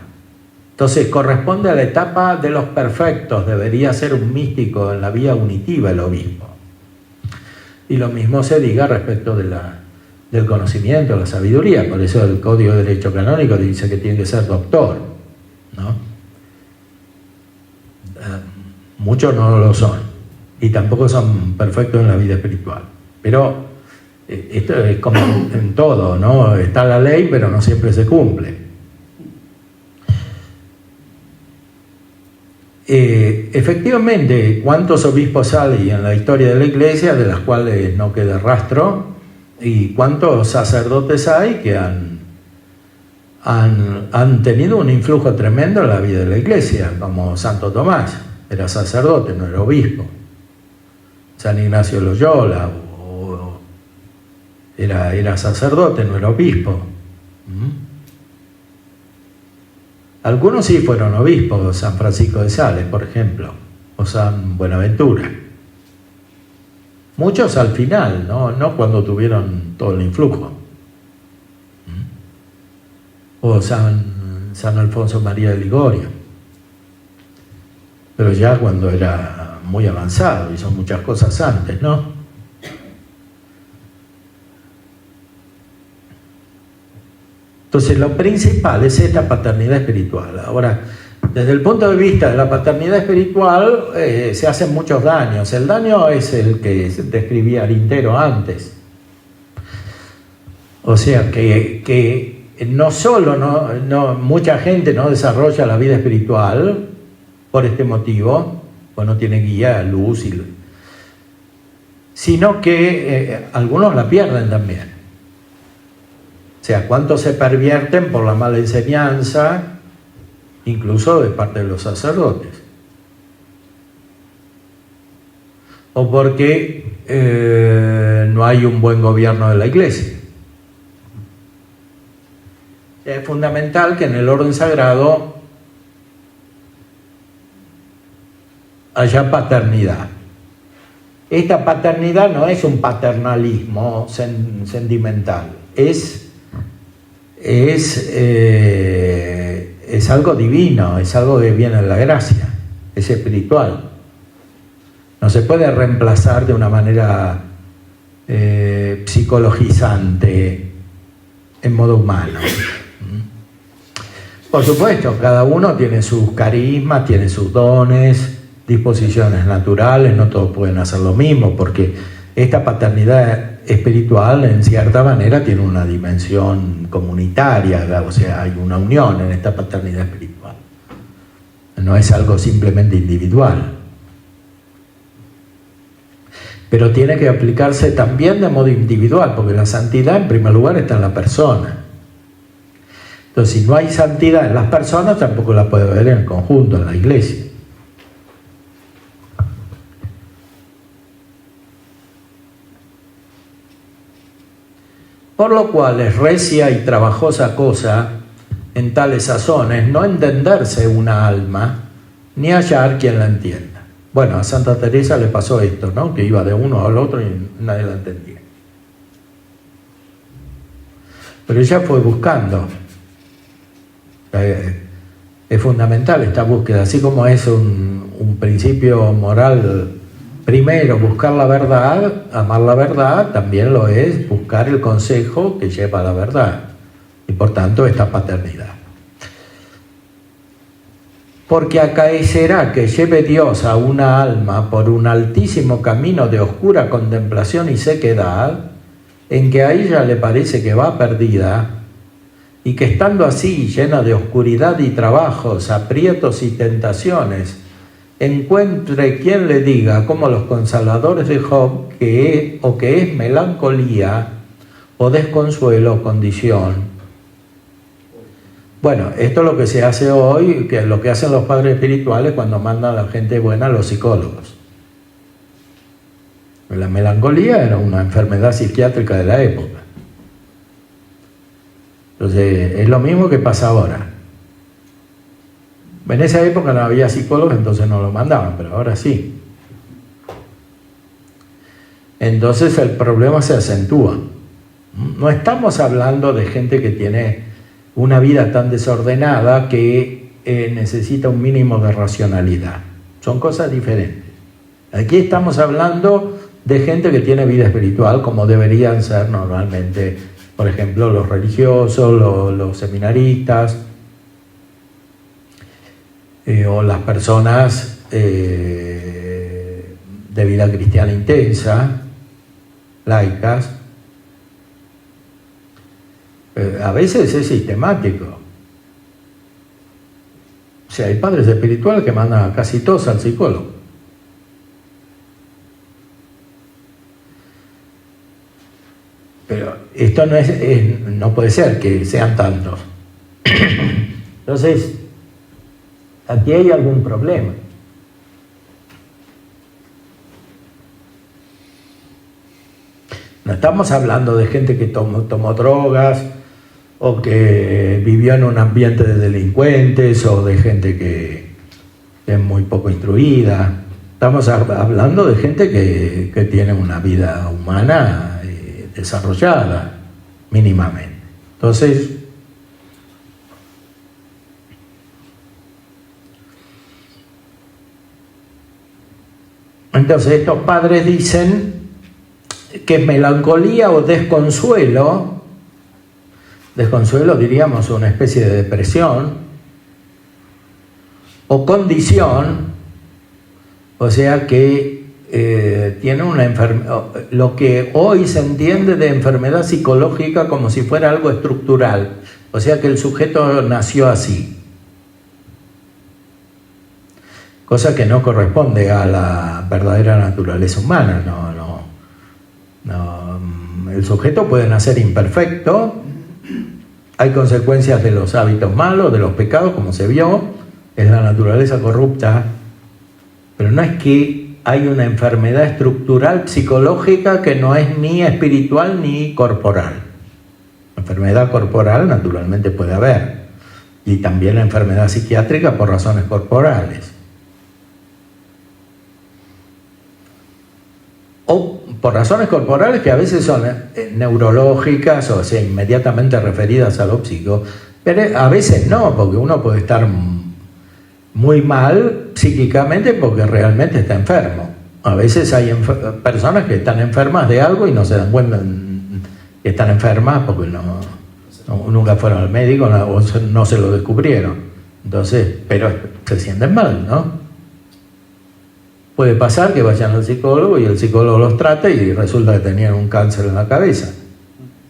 Entonces corresponde a la etapa de los perfectos. Debería ser un místico en la vía unitiva el obispo. Y lo mismo se diga respecto del conocimiento, la sabiduría. Por eso el Código de Derecho Canónico dice que tiene que ser doctor, ¿no? Muchos no lo son y tampoco son perfectos en la vida espiritual. Pero esto es como en todo, ¿no? Está la ley, pero no siempre se cumple. Efectivamente, ¿cuántos obispos hay en la historia de la iglesia de las cuales no queda rastro? ¿Y cuántos sacerdotes hay que han tenido un influjo tremendo en la vida de la iglesia? Como Santo Tomás, era sacerdote, no era obispo. San Ignacio de Loyola, era sacerdote, no era obispo. Algunos sí fueron obispos, San Francisco de Sales, por ejemplo, o San Buenaventura. Muchos al final, no cuando tuvieron todo el influjo. O San Alfonso María de Ligorio. Pero ya cuando era muy avanzado, hizo muchas cosas antes, ¿no? Entonces lo principal es esta paternidad espiritual. Ahora, desde el punto de vista de la paternidad espiritual se hacen muchos daños. El daño es el que describía Arintero antes. O sea, que no solo mucha gente no desarrolla la vida espiritual por este motivo, pues no tiene guía, luz, sino que algunos la pierden también. O sea, cuántos se pervierten por la mala enseñanza, incluso de parte de los sacerdotes. O porque no hay un buen gobierno de la iglesia. Es fundamental que en el orden sagrado haya paternidad. Esta paternidad no es un paternalismo sentimental, es algo divino, es algo que viene de la gracia, es espiritual. No se puede reemplazar de una manera psicologizante en modo humano. Por supuesto, cada uno tiene sus carismas, tiene sus dones, disposiciones naturales, no todos pueden hacer lo mismo, porque esta paternidad espiritual en cierta manera tiene una dimensión comunitaria, o sea, hay una unión en esta paternidad espiritual. No es algo simplemente individual. Pero tiene que aplicarse también de modo individual, porque la santidad en primer lugar está en la persona. Entonces, si no hay santidad en las personas, tampoco la puede haber en el conjunto, en la iglesia. Por lo cual es recia y trabajosa cosa en tales sazones no entenderse una alma, ni hallar quien la entienda. Bueno, a Santa Teresa le pasó esto, ¿no? Que iba de uno al otro y nadie la entendía. Pero ella fue buscando. Es fundamental esta búsqueda, así como es un principio moral. Primero, buscar la verdad, amar la verdad, también lo es buscar el consejo que lleva a la verdad. Y por tanto, esta paternidad. Porque acaecerá que lleve Dios a una alma por un altísimo camino de oscura contemplación y sequedad, en que a ella le parece que va perdida, y que estando así llena de oscuridad y trabajos, aprietos y tentaciones, encuentre quien le diga, como los consoladores de Job, que es melancolía o desconsuelo o condición. Bueno, esto es lo que se hace hoy, que es lo que hacen los padres espirituales cuando mandan a la gente buena a los psicólogos. La melancolía era una enfermedad psiquiátrica de la época. Entonces, es lo mismo que pasa ahora. En esa época no había psicólogos, entonces no lo mandaban, pero ahora sí. Entonces el problema se acentúa. No estamos hablando de gente que tiene una vida tan desordenada que necesita un mínimo de racionalidad. Son cosas diferentes. Aquí estamos hablando de gente que tiene vida espiritual, como deberían ser normalmente, por ejemplo, los religiosos, los seminaristas, o las personas de vida cristiana intensa, laicas. A veces es sistemático. O sea, hay padres espirituales que mandan a casi todos al psicólogo. Pero esto no puede ser que sean tantos. Entonces, aquí hay algún problema. No estamos hablando de gente que tomó drogas o que vivió en un ambiente de delincuentes o de gente que es muy poco instruida. Estamos hablando de gente que tiene una vida humana desarrollada mínimamente. Entonces, estos padres dicen que melancolía o desconsuelo diríamos una especie de depresión o condición, o sea que tiene una enfermedad, lo que hoy se entiende de enfermedad psicológica como si fuera algo estructural, o sea que el sujeto nació así, cosa que no corresponde a la verdadera naturaleza humana. No, el sujeto puede nacer imperfecto, hay consecuencias de los hábitos malos, de los pecados, como se vio, es la naturaleza corrupta, pero no es que hay una enfermedad estructural psicológica que no es ni espiritual ni corporal. Enfermedad corporal naturalmente puede haber, y también la enfermedad psiquiátrica por razones corporales. O por razones corporales que a veces son neurológicas, o sea, inmediatamente referidas a lo psíquico, pero a veces no, porque uno puede estar muy mal psíquicamente porque realmente está enfermo. A veces hay personas que están enfermas de algo y no se dan cuenta que están enfermas porque nunca fueron al médico o no se lo descubrieron. Entonces, pero se sienten mal, ¿no? Puede pasar que vayan al psicólogo y el psicólogo los trate y resulta que tenían un cáncer en la cabeza,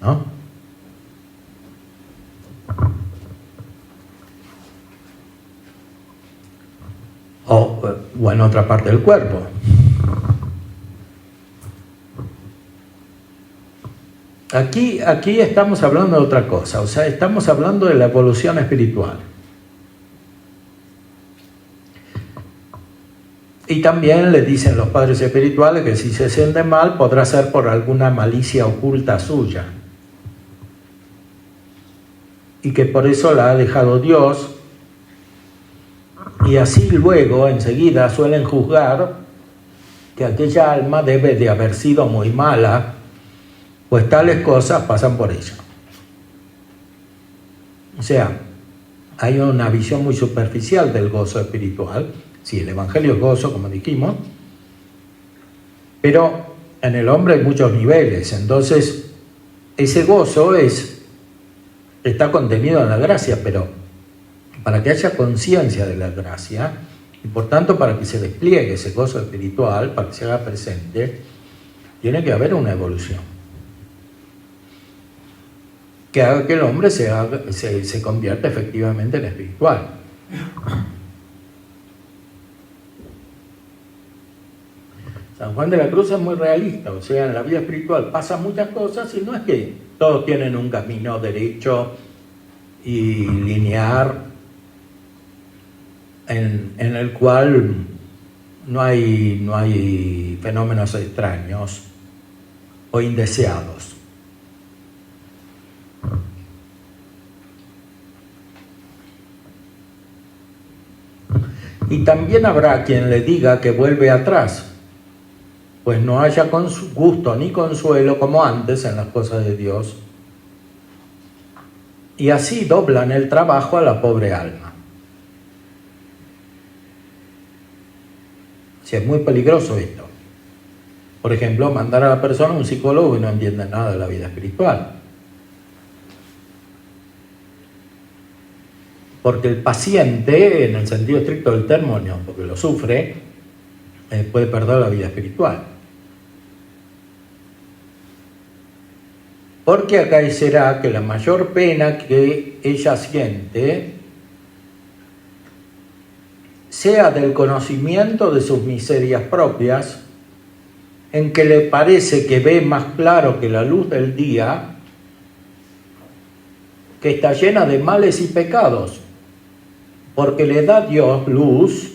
¿no? O en otra parte del cuerpo. Aquí estamos hablando de otra cosa, o sea, estamos hablando de la evolución espiritual. Y también le dicen los padres espirituales que si se sienten mal podrá ser por alguna malicia oculta suya. Y que por eso la ha dejado Dios. Y así luego, enseguida, suelen juzgar que aquella alma debe de haber sido muy mala, pues tales cosas pasan por ella. O sea, hay una visión muy superficial del gozo espiritual. Sí, el Evangelio es gozo, como dijimos, pero en el hombre hay muchos niveles. Entonces, ese gozo está contenido en la gracia, pero para que haya conciencia de la gracia, y por tanto para que se despliegue ese gozo espiritual, para que se haga presente, tiene que haber una evolución que haga que el hombre se convierta efectivamente en espiritual. San Juan de la Cruz es muy realista, o sea, en la vida espiritual pasan muchas cosas y no es que todos tienen un camino derecho y lineal en el cual no hay fenómenos extraños o indeseados. Y también habrá quien le diga que vuelve atrás, pues no haya gusto ni consuelo como antes en las cosas de Dios, y así doblan el trabajo a la pobre alma. Sí, es muy peligroso esto. Por ejemplo, mandar a la persona a un psicólogo y no entiende nada de la vida espiritual. Porque el paciente, en el sentido estricto del término, porque lo sufre, puede perder la vida espiritual. Porque acá será que la mayor pena que ella siente sea del conocimiento de sus miserias propias, en que le parece que ve más claro que la luz del día, que está llena de males y pecados, porque le da Dios luz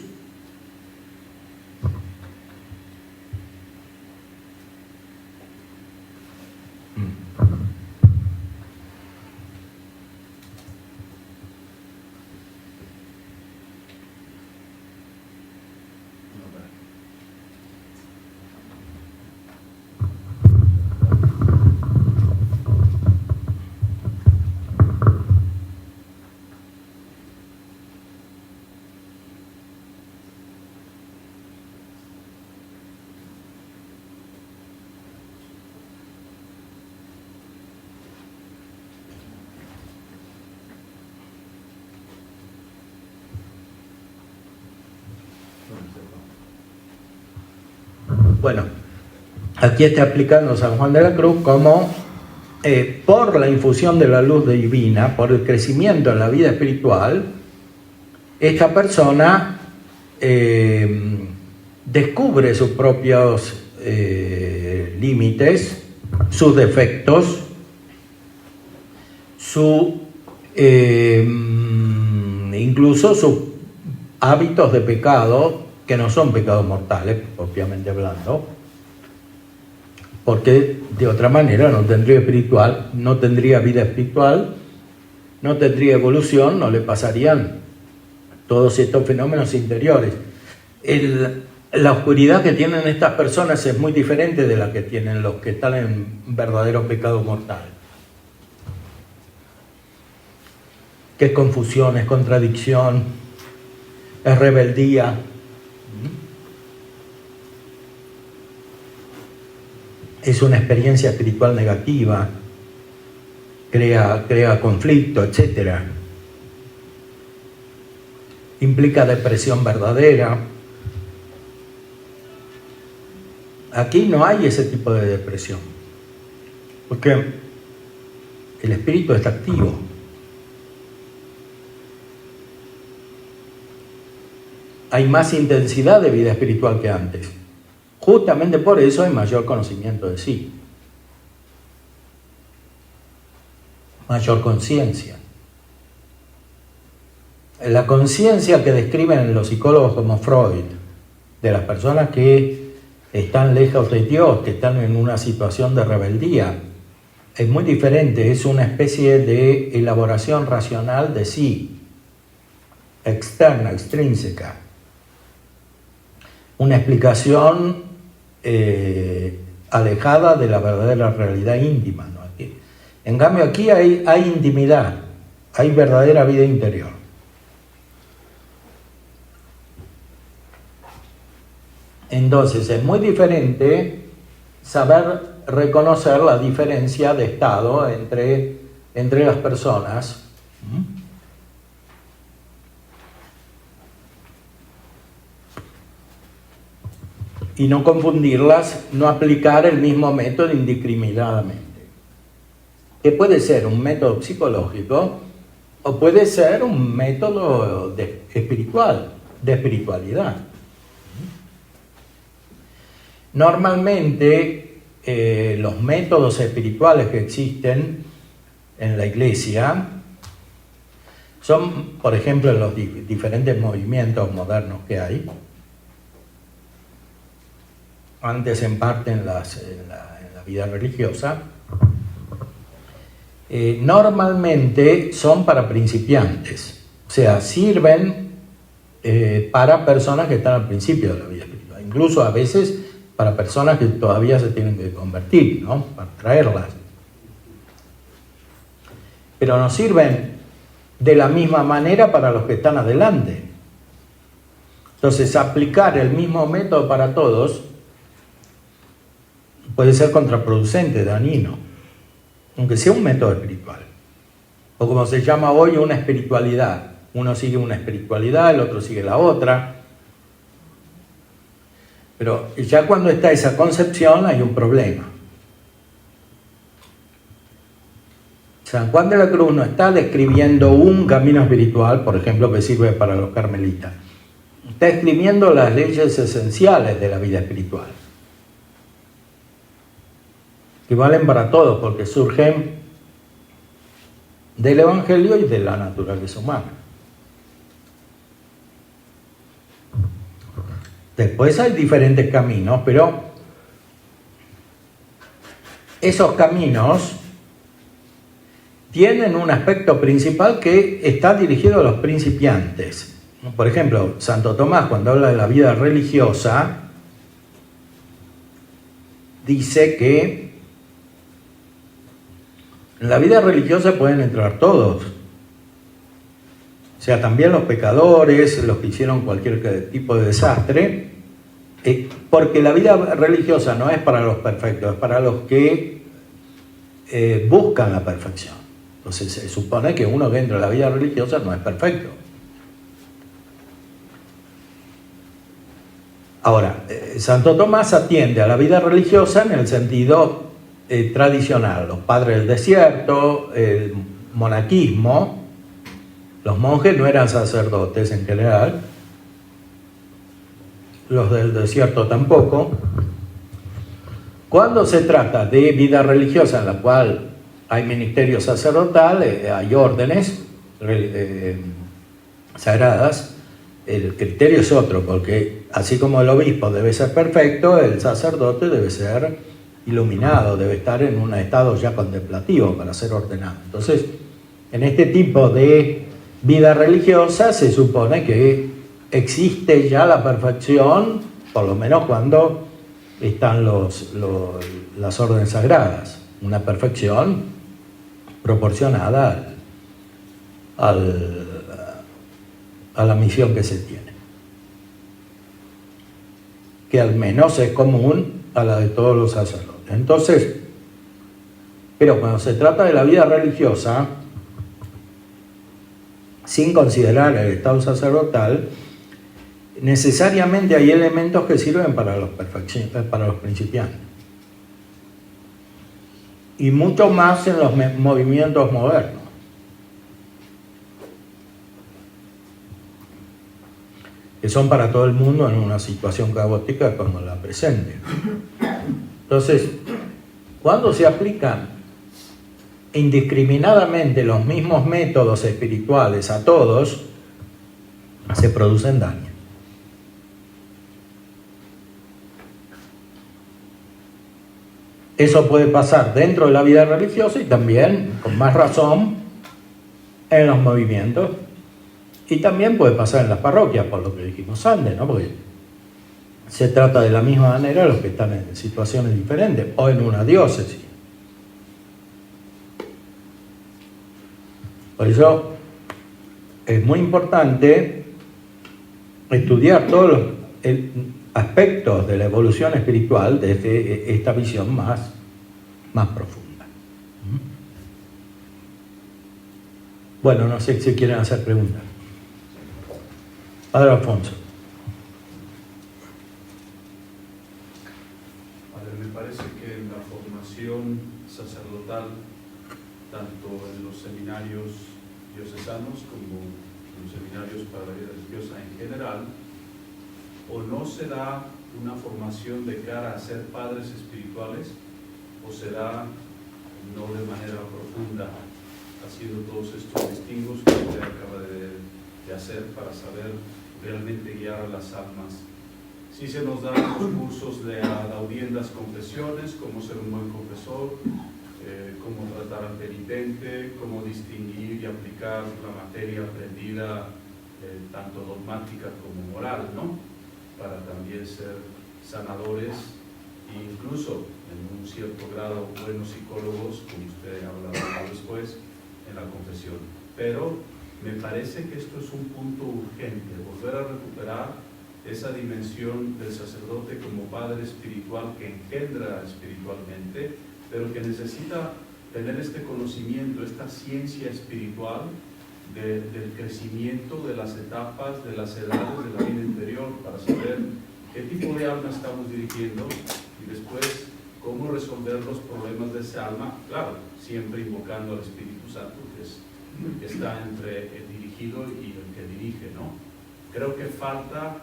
Bueno, aquí está explicando San Juan de la Cruz cómo por la infusión de la luz divina, por el crecimiento en la vida espiritual, esta persona descubre sus propios límites, sus defectos, incluso sus hábitos de pecado, que no son pecados mortales, propiamente hablando, porque de otra manera no tendría vida espiritual, no tendría evolución, no le pasarían todos estos fenómenos interiores. La oscuridad que tienen estas personas es muy diferente de la que tienen los que están en verdadero pecado mortal, que es confusión, es contradicción, es rebeldía. es una experiencia espiritual negativa, crea conflicto, etc. Implica depresión verdadera. Aquí no hay ese tipo de depresión, porque el espíritu está activo. Hay más intensidad de vida espiritual que antes. Justamente por eso hay mayor conocimiento de sí, mayor conciencia. La conciencia que describen los psicólogos como Freud, de las personas que están lejos de Dios, que están en una situación de rebeldía, es muy diferente, es una especie de elaboración racional de sí, externa, extrínseca. Una explicación alejada de la verdadera realidad íntima, ¿no? En cambio aquí hay intimidad, hay verdadera vida interior. Entonces es muy diferente saber reconocer la diferencia de estado entre las personas. Y no confundirlas, no aplicar el mismo método indiscriminadamente. Que puede ser un método psicológico o puede ser un método espiritual, de espiritualidad. Normalmente los métodos espirituales que existen en la Iglesia son, por ejemplo, en los diferentes movimientos modernos que hay, antes en parte en la vida religiosa, normalmente son para principiantes, o sea, sirven para personas que están al principio de la vida espiritual, incluso a veces para personas que todavía se tienen que convertir, ¿no? Para traerlas. Pero no sirven de la misma manera para los que están adelante. Entonces, aplicar el mismo método para todos puede ser contraproducente, dañino, aunque sea un método espiritual. O como se llama hoy, una espiritualidad. Uno sigue una espiritualidad, el otro sigue la otra. Pero ya cuando está esa concepción hay un problema. San Juan de la Cruz no está describiendo un camino espiritual, por ejemplo, que sirve para los carmelitas. Está escribiendo las leyes esenciales de la vida espiritual, que valen para todos porque surgen del Evangelio y de la naturaleza humana. Después hay diferentes caminos, pero esos caminos tienen un aspecto principal que está dirigido a los principiantes. Por ejemplo, Santo Tomás, cuando habla de la vida religiosa, dice que en la vida religiosa pueden entrar todos. O sea, también los pecadores, los que hicieron cualquier tipo de desastre, porque la vida religiosa no es para los perfectos, es para los que buscan la perfección. Entonces se supone que uno que entra en la vida religiosa no es perfecto. Ahora, Santo Tomás atiende a la vida religiosa en el sentido tradicional, los padres del desierto, el monaquismo. Los monjes no eran sacerdotes en general, los del desierto tampoco. Cuando se trata de vida religiosa en la cual hay ministerio sacerdotal, hay órdenes sagradas, el criterio es otro, porque así como el obispo debe ser perfecto, el sacerdote debe ser iluminado, debe estar en un estado ya contemplativo para ser ordenado. Entonces, en este tipo de vida religiosa se supone que existe ya la perfección, por lo menos cuando están las órdenes sagradas, una perfección proporcionada a la misión que se tiene, que al menos es común a la de todos los sacerdotes. Entonces, pero cuando se trata de la vida religiosa, sin considerar el estado sacerdotal, necesariamente hay elementos que sirven para los principiantes. Y mucho más en los movimientos modernos. Que son para todo el mundo en una situación caótica como la presente. Entonces, cuando se aplican indiscriminadamente los mismos métodos espirituales a todos, se producen daños. Eso puede pasar dentro de la vida religiosa y también, con más razón, en los movimientos. Y también puede pasar en las parroquias, por lo que dijimos antes, ¿no? Porque se trata de la misma manera los que están en situaciones diferentes, o en una diócesis. Por eso es muy importante estudiar todos los aspectos de la evolución espiritual desde esta visión más profunda. Bueno, no sé si quieren hacer preguntas. Padre Alfonso. Padre, me parece que en la formación sacerdotal, tanto en los seminarios diocesanos como en los seminarios para la vida religiosa en general, o no se da una formación de cara a ser padres espirituales, o se da no de manera profunda, haciendo todos estos distingos que usted acaba de hacer para saber realmente guiar a las almas. Sí se nos dan los cursos de audiendas confesiones, cómo ser un buen confesor, cómo tratar al penitente, cómo distinguir y aplicar la materia aprendida, tanto dogmática como moral, ¿no? Para también ser sanadores e incluso en un cierto grado buenos psicólogos, como usted hablará después, en la confesión. Pero me parece que esto es un punto urgente, volver a recuperar esa dimensión del sacerdote como padre espiritual que engendra espiritualmente, pero que necesita tener este conocimiento, esta ciencia espiritual del crecimiento, de las etapas, de las edades de la vida interior, para saber qué tipo de alma estamos dirigiendo y después cómo resolver los problemas de esa alma, claro, siempre invocando al Espíritu Santo, que está entre el dirigido y el que dirige, ¿no? Creo que falta,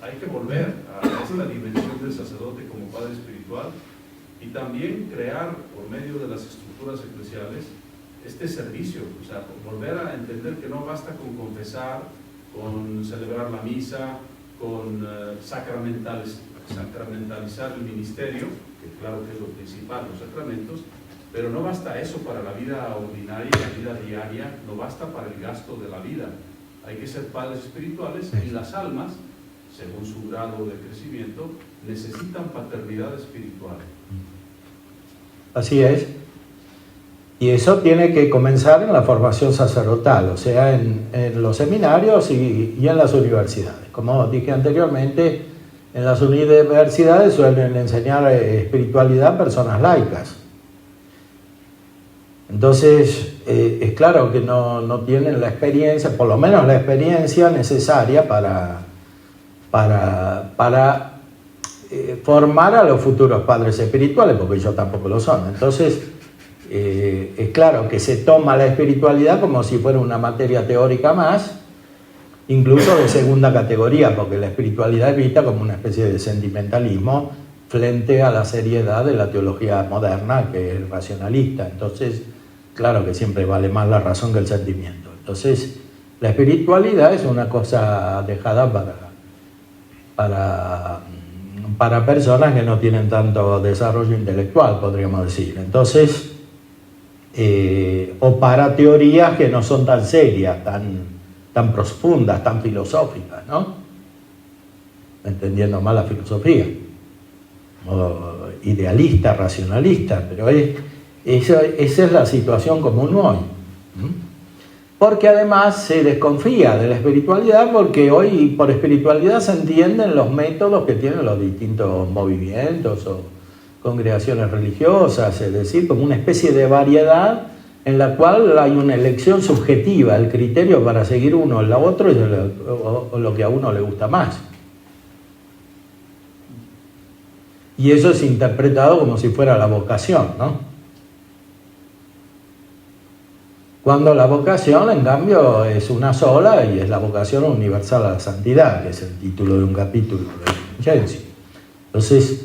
hay que volver a esta dimensión del sacerdote como padre espiritual y también crear, por medio de las estructuras eclesiales, este servicio, volver a entender que no basta con confesar, con celebrar la misa, con sacramentalizar el ministerio, que claro que es lo principal, los sacramentos, pero no basta eso para la vida ordinaria, la vida diaria, no basta para el gasto de la vida. Hay que ser padres espirituales y las almas, según su grado de crecimiento, necesitan paternidad espiritual. Así es. Y eso tiene que comenzar en la formación sacerdotal, o sea, en los seminarios y en las universidades. Como dije anteriormente, en las universidades suelen enseñar espiritualidad a personas laicas. Entonces, es claro que no tienen la experiencia, por lo menos la experiencia necesaria para formar a los futuros padres espirituales, porque ellos tampoco lo son. Entonces, es claro que se toma la espiritualidad como si fuera una materia teórica más, incluso de segunda categoría, porque la espiritualidad es vista como una especie de sentimentalismo frente a la seriedad de la teología moderna, que es racionalista. Entonces, claro que siempre vale más la razón que el sentimiento. Entonces, la espiritualidad es una cosa dejada para personas que no tienen tanto desarrollo intelectual, podríamos decir. Entonces, o para teorías que no son tan serias, tan profundas, tan filosóficas, ¿no? Entendiendo mal la filosofía, modo idealista, racionalista, pero esa es la situación común hoy. Porque además se desconfía de la espiritualidad, porque hoy por espiritualidad se entienden los métodos que tienen los distintos movimientos congregaciones religiosas, es decir, como una especie de variedad en la cual hay una elección subjetiva, el criterio para seguir uno o la otro o lo que a uno le gusta más. Y eso es interpretado como si fuera la vocación, ¿no? Cuando la vocación, en cambio, es una sola y es la vocación universal a la santidad, que es el título de un capítulo de Genesi. Entonces,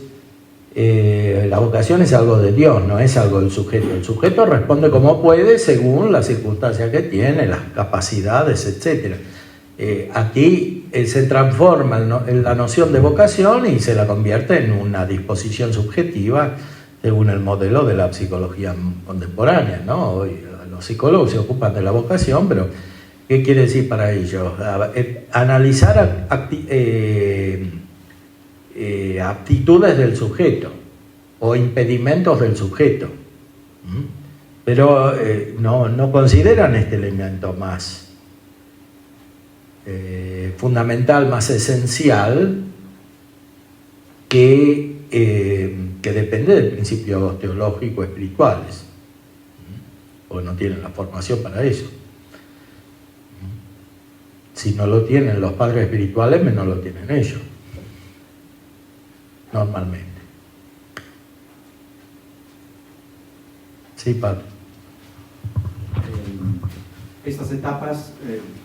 la vocación es algo de Dios, no es algo del sujeto. El sujeto responde como puede según las circunstancias que tiene, las capacidades, etc. Aquí se transforma en la noción de vocación y se la convierte en una disposición subjetiva según el modelo de la psicología contemporánea, ¿no? Hoy los psicólogos se ocupan de la vocación, pero ¿qué quiere decir para ellos? Analizar aptitudes del sujeto o impedimentos del sujeto, pero no consideran este elemento más fundamental, más esencial, que depende de principios teológicos espirituales, porque no tienen la formación para eso. Si no lo tienen los padres espirituales, menos lo tienen ellos, normalmente. Sí, padre. Estas etapas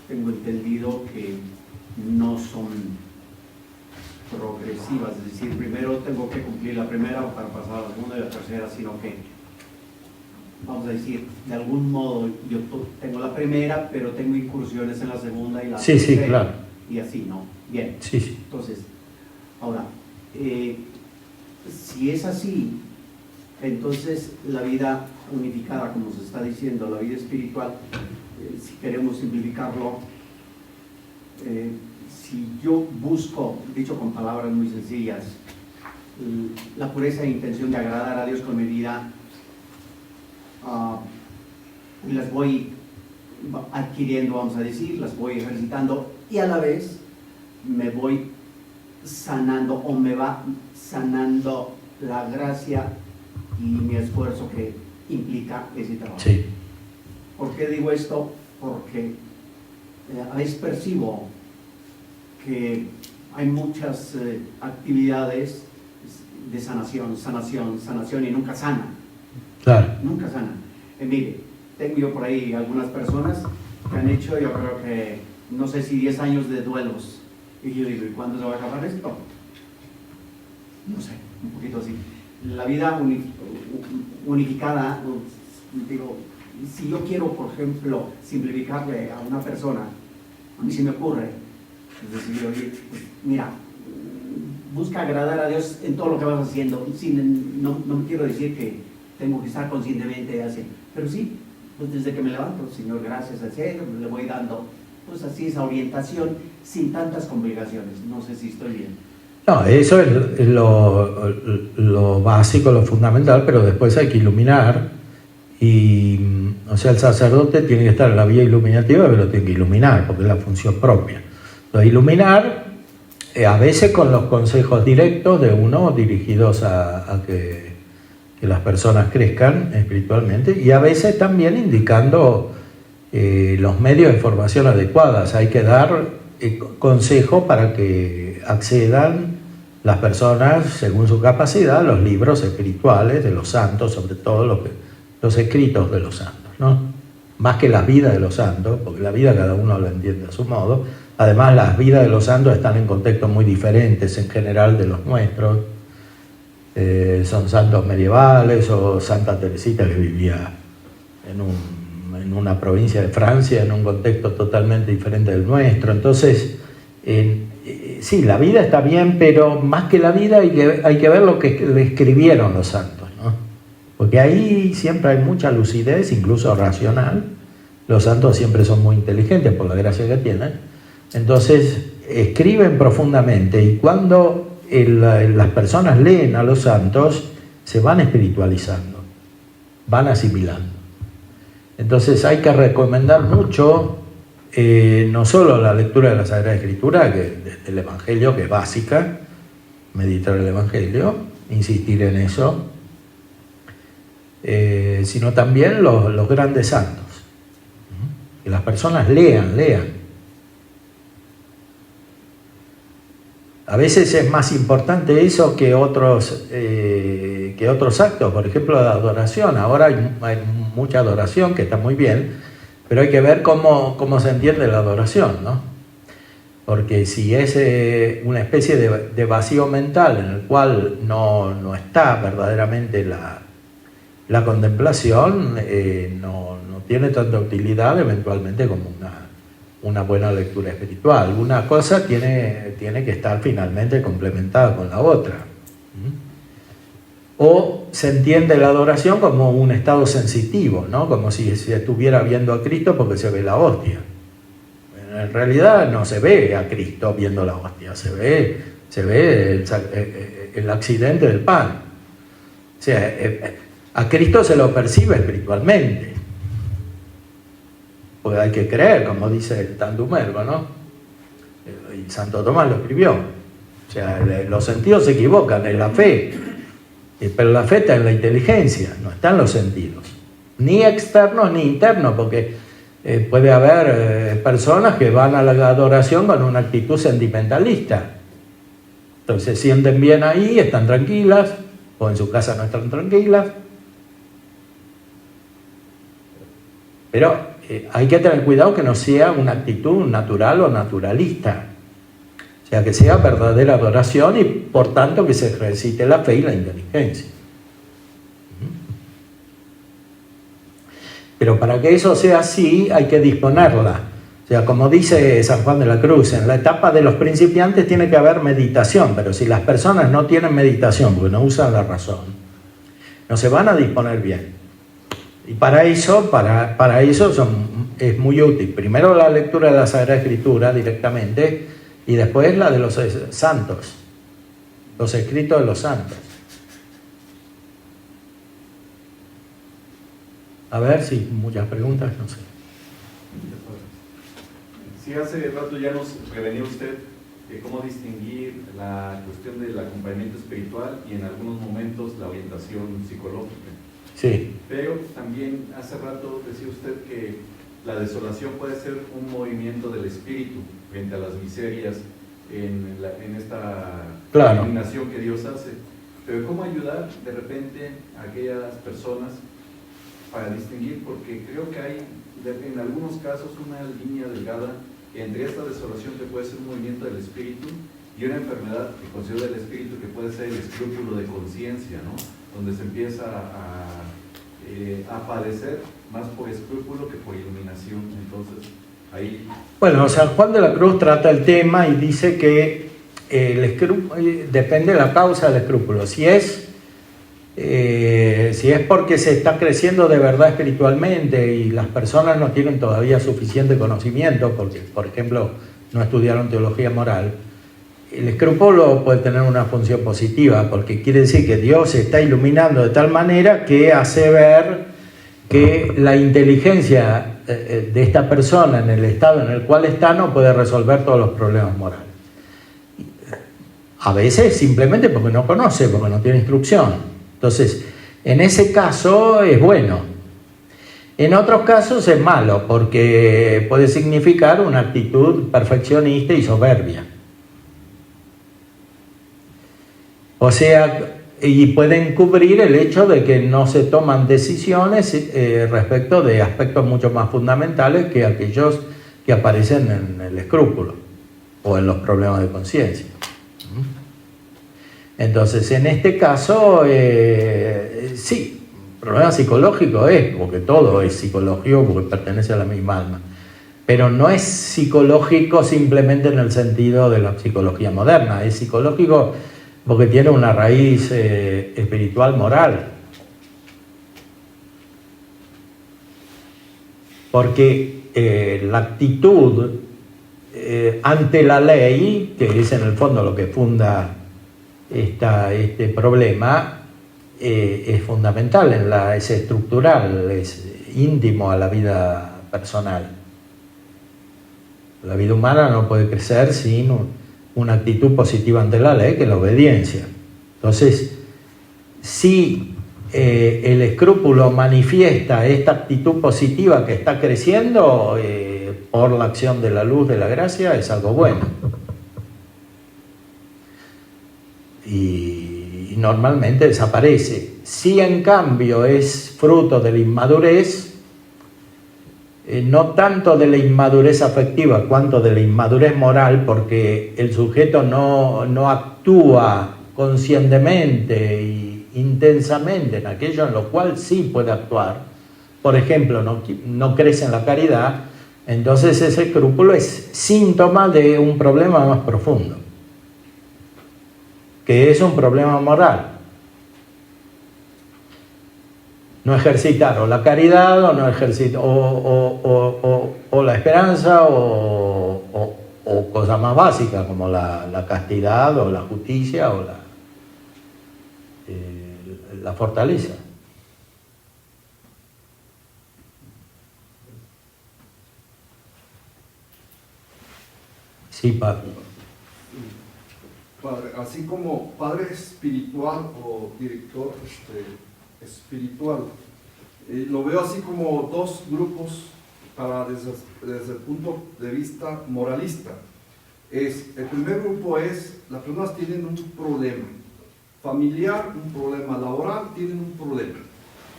tengo entendido que no son progresivas, es decir, primero tengo que cumplir la primera para pasar a la segunda y la tercera, sino que, vamos a decir, de algún modo yo tengo la primera, pero tengo incursiones en la segunda y la tercera. Sí, claro. Y así, ¿no? Bien. Sí. Entonces, ahora, si es así, entonces la vida unificada, como se está diciendo, la vida espiritual, si queremos simplificarlo, si yo busco, dicho con palabras muy sencillas, la pureza e intención de agradar a Dios con mi vida, y las voy adquiriendo, vamos a decir, las voy ejercitando, y a la vez me voy sanando o me va sanando la gracia y mi esfuerzo que implica ese trabajo. Sí. ¿Por qué digo esto? Porque a veces percibo que hay muchas actividades de sanación y nunca sanan. Claro. Nunca sanan. Mire, tengo yo por ahí algunas personas que han hecho, yo creo que, no sé si 10 años de duelos. Y yo digo, ¿y cuándo se va a acabar esto? No sé, un poquito así. La vida unificada, digo, si yo quiero, por ejemplo, simplificarle a una persona, a mí se me ocurre, es decir, oye, pues, mira, busca agradar a Dios en todo lo que vas haciendo. No quiero decir que tengo que estar conscientemente haciendo, pero sí, pues desde que me levanto, Señor, gracias al Señor, le voy dando, pues así esa orientación, sin tantas complicaciones. No sé si estoy bien. No, eso es lo básico, lo fundamental, pero después hay que iluminar. Y, o sea, el sacerdote tiene que estar en la vía iluminativa, pero tiene que iluminar, porque es la función propia. Entonces, iluminar, a veces con los consejos directos de uno, dirigidos a que las personas crezcan espiritualmente, y a veces también indicando los medios de formación adecuadas. Hay que dar consejo para que accedan las personas, según su capacidad, a los libros espirituales de los santos, sobre todo los escritos de los santos, ¿no? Más que las vidas de los santos, porque la vida cada uno la entiende a su modo. Además, las vidas de los santos están en contextos muy diferentes en general de los nuestros. Son santos medievales, o Santa Teresita, que vivía en una provincia de Francia, en un contexto totalmente diferente del nuestro. Entonces, sí, la vida está bien, pero más que la vida hay que ver lo que le escribieron los santos, ¿no? Porque ahí siempre hay mucha lucidez, incluso racional. Los santos siempre son muy inteligentes por la gracia que tienen. Entonces, escriben profundamente, y cuando las personas leen a los santos, se van espiritualizando, van asimilando. Entonces hay que recomendar mucho, no solo la lectura de la Sagrada Escritura, que del Evangelio, que es básica, meditar el Evangelio, insistir en eso, sino también los grandes santos. Que las personas lean. A veces es más importante eso que otros actos, por ejemplo la adoración. Ahora hay mucha adoración que está muy bien, pero hay que ver cómo se entiende la adoración, ¿no? Porque si es una especie de vacío mental en el cual no está verdaderamente la contemplación, no tiene tanta utilidad eventualmente como una buena lectura espiritual. Una cosa tiene que estar finalmente complementada con la otra. O se entiende la adoración como un estado sensitivo, ¿no? Como si se estuviera viendo a Cristo porque se ve la hostia. En realidad no se ve a Cristo viendo la hostia, se ve el accidente del pan. O sea, a Cristo se lo percibe espiritualmente. Porque hay que creer, como dice el Tandumergo, ¿no? Y Santo Tomás lo escribió. O sea, los sentidos se equivocan, es la fe. Pero la fe está en la inteligencia, no está en los sentidos. Ni externos ni internos, porque puede haber personas que van a la adoración con una actitud sentimentalista. Entonces se sienten bien ahí, están tranquilas, o en su casa no están tranquilas. Pero hay que tener cuidado que no sea una actitud natural o naturalista. O sea, que sea verdadera adoración y por tanto que se ejercite la fe y la inteligencia. Pero para que eso sea así hay que disponerla. O sea, como dice San Juan de la Cruz, en la etapa de los principiantes tiene que haber meditación, pero si las personas no tienen meditación porque no usan la razón, no se van a disponer bien. Y para eso es muy útil. Primero la lectura de la Sagrada Escritura directamente y después la de los santos, los escritos de los santos. A ver si muchas preguntas, no sé. Sí, hace rato ya nos prevenía usted de cómo distinguir la cuestión del acompañamiento espiritual y en algunos momentos la orientación psicológica. Sí. Pero también hace rato decía usted que la desolación puede ser un movimiento del espíritu frente a las miserias en esta Claro. iluminación que Dios hace. Pero ¿cómo ayudar de repente a aquellas personas para distinguir? Porque creo que hay en algunos casos una línea delgada entre esta desolación que puede ser un movimiento del espíritu y una enfermedad que considero del espíritu que puede ser el escrúpulo de conciencia, ¿no? Donde se empieza a padecer más por escrúpulo que por iluminación. Entonces, ahí... Bueno, San Juan de la Cruz trata el tema y dice que depende de la causa del escrúpulo. Si es porque se está creciendo de verdad espiritualmente y las personas no tienen todavía suficiente conocimiento, porque, por ejemplo, no estudiaron teología moral, el escrúpulo puede tener una función positiva, porque quiere decir que Dios se está iluminando de tal manera que hace ver que la inteligencia de esta persona en el estado en el cual está no puede resolver todos los problemas morales. A veces simplemente porque no conoce, porque no tiene instrucción. Entonces, en ese caso es bueno. En otros casos es malo, porque puede significar una actitud perfeccionista y soberbia. O sea, y pueden cubrir el hecho de que no se toman decisiones respecto de aspectos mucho más fundamentales que aquellos que aparecen en el escrúpulo o en los problemas de conciencia. Entonces, en este caso, sí, problema psicológico es, porque todo es psicológico, porque pertenece a la misma alma. Pero no es psicológico simplemente en el sentido de la psicología moderna, es psicológico porque tiene una raíz espiritual moral. Porque la actitud ante la ley, que es en el fondo lo que funda este problema, es fundamental, es estructural, es íntimo a la vida personal. La vida humana no puede crecer sin una actitud positiva ante la ley, que es la obediencia. Entonces, si el escrúpulo manifiesta esta actitud positiva que está creciendo por la acción de la luz de la gracia, es algo bueno. Y normalmente desaparece. Si en cambio es fruto de la inmadurez, no tanto de la inmadurez afectiva cuanto de la inmadurez moral, porque el sujeto no actúa conscientemente e intensamente en aquello en lo cual sí puede actuar. Por ejemplo, no crece en la caridad, entonces ese escrúpulo es síntoma de un problema más profundo, que es un problema moral. No ejercitar o la caridad o no ejercitar o la esperanza o cosas más básicas como la castidad o la justicia o la fortaleza. Sí, Padre. Padre, así como padre espiritual o director espiritual, lo veo así como dos grupos desde el punto de vista moralista. El primer grupo es, las personas tienen un problema familiar, un problema laboral, tienen un problema.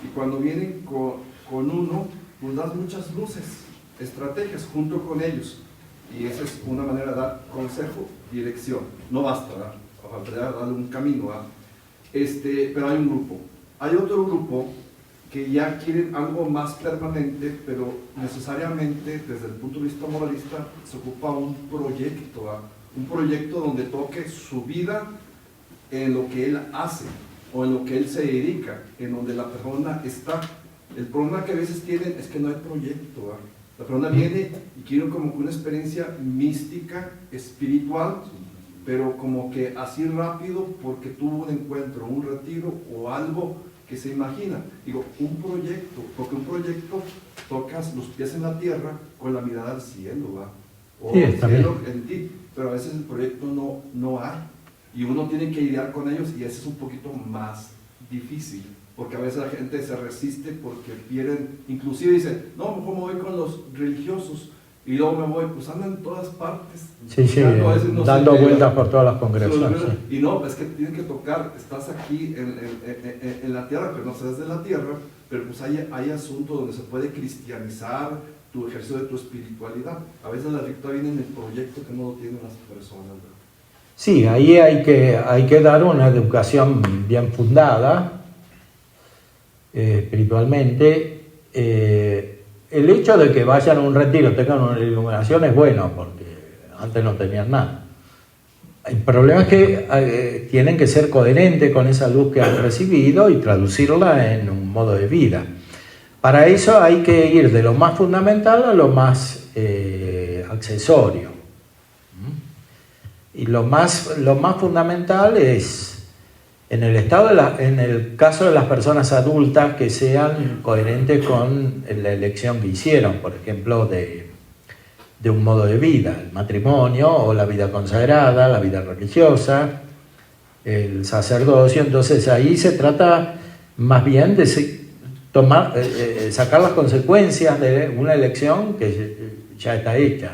Y cuando vienen con uno, pues das muchas luces, estrategias junto con ellos. Y esa es una manera de dar consejo, dirección. No basta, ¿verdad? Faltaría darle un camino, ¿verdad? Pero hay un grupo. Hay otro grupo que ya quieren algo más permanente, pero necesariamente desde el punto de vista moralista se ocupa un proyecto, ¿verdad? Un proyecto donde toque su vida en lo que él hace o en lo que él se dedica, en donde la persona está. El problema que a veces tienen es que no hay proyecto, ¿verdad? La persona viene y quiere como que una experiencia mística, espiritual, pero como que así rápido porque tuvo un encuentro, un retiro o algo que se imagina. Digo, un proyecto, porque un proyecto tocas los pies en la tierra con la mirada al cielo, ¿va? O sí, el cielo en ti, pero a veces el proyecto no hay. Y uno tiene que lidiar con ellos y ese es un poquito más difícil. Porque a veces la gente se resiste porque quieren, inclusive dicen, no, mejor me voy con los religiosos y luego me voy, pues andan en todas partes. Sí, dando vueltas por todas las congregaciones. Sí. Y no, es que tienen que tocar, estás aquí en la tierra, pero no estás de la tierra, pero pues hay asuntos donde se puede cristianizar tu ejercicio de tu espiritualidad. A veces la dificultad viene en el proyecto que no lo tienen las personas, ¿verdad? Sí, ahí hay que dar una educación bien fundada, espiritualmente. El hecho de que vayan a un retiro, tengan una iluminación es bueno, porque antes no tenían nada. El problema es que tienen que ser coherentes con esa luz que han recibido y traducirla en un modo de vida. Para eso hay que ir de lo más fundamental a lo más accesorio. Y lo más fundamental es, en el caso de las personas adultas, que sean coherentes con la elección que hicieron, por ejemplo, de un modo de vida, el matrimonio o la vida consagrada, la vida religiosa, el sacerdocio. Entonces ahí se trata más bien de sacar las consecuencias de una elección que ya está hecha.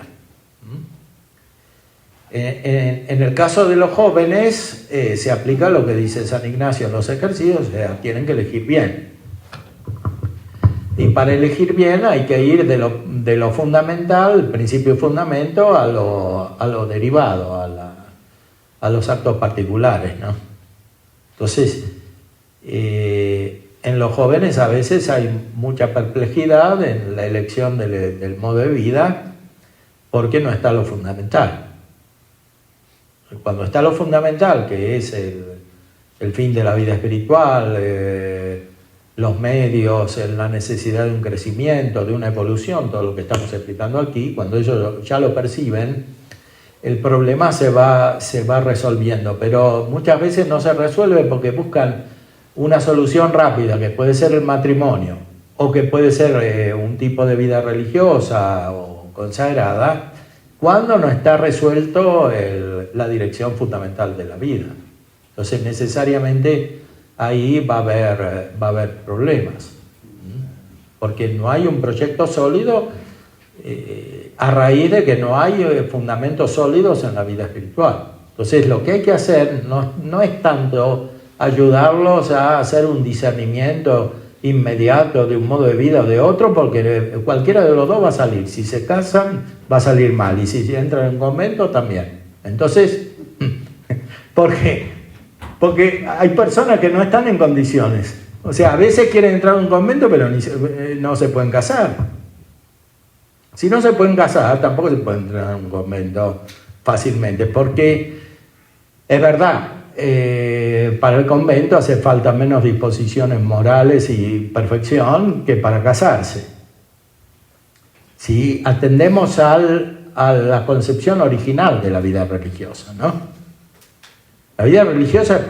En el caso de los jóvenes se aplica lo que dice San Ignacio en los ejercicios, o sea, tienen que elegir bien. Y para elegir bien hay que ir de lo fundamental, el principio y fundamento, a lo derivado, a los actos particulares, ¿no? Entonces, en los jóvenes a veces hay mucha perplejidad en la elección del modo de vida, porque no está lo fundamental. Cuando está lo fundamental, que es el fin de la vida espiritual, los medios, la necesidad de un crecimiento, de una evolución, todo lo que estamos explicando aquí, cuando ellos ya lo perciben, el problema se va resolviendo, pero muchas veces no se resuelve porque buscan una solución rápida, que puede ser el matrimonio, o que puede ser un tipo de vida religiosa o consagrada, cuando no está resuelto la dirección fundamental de la vida. Entonces necesariamente ahí va a haber problemas. Porque no hay un proyecto sólido a raíz de que no hay fundamentos sólidos en la vida espiritual. Entonces lo que hay que hacer no es tanto ayudarlos a hacer un discernimiento inmediato de un modo de vida o de otro, porque cualquiera de los dos va a salir. Si se casan, va a salir mal, y si entran en un convento, también. Entonces, porque hay personas que no están en condiciones. O sea, a veces quieren entrar en un convento, pero no se pueden casar. Si no se pueden casar, tampoco se puede entrar en un convento fácilmente, porque es verdad, para el convento hace falta menos disposiciones morales y perfección que para casarse. Si atendemos a la concepción original de la vida religiosa, ¿no? La vida religiosa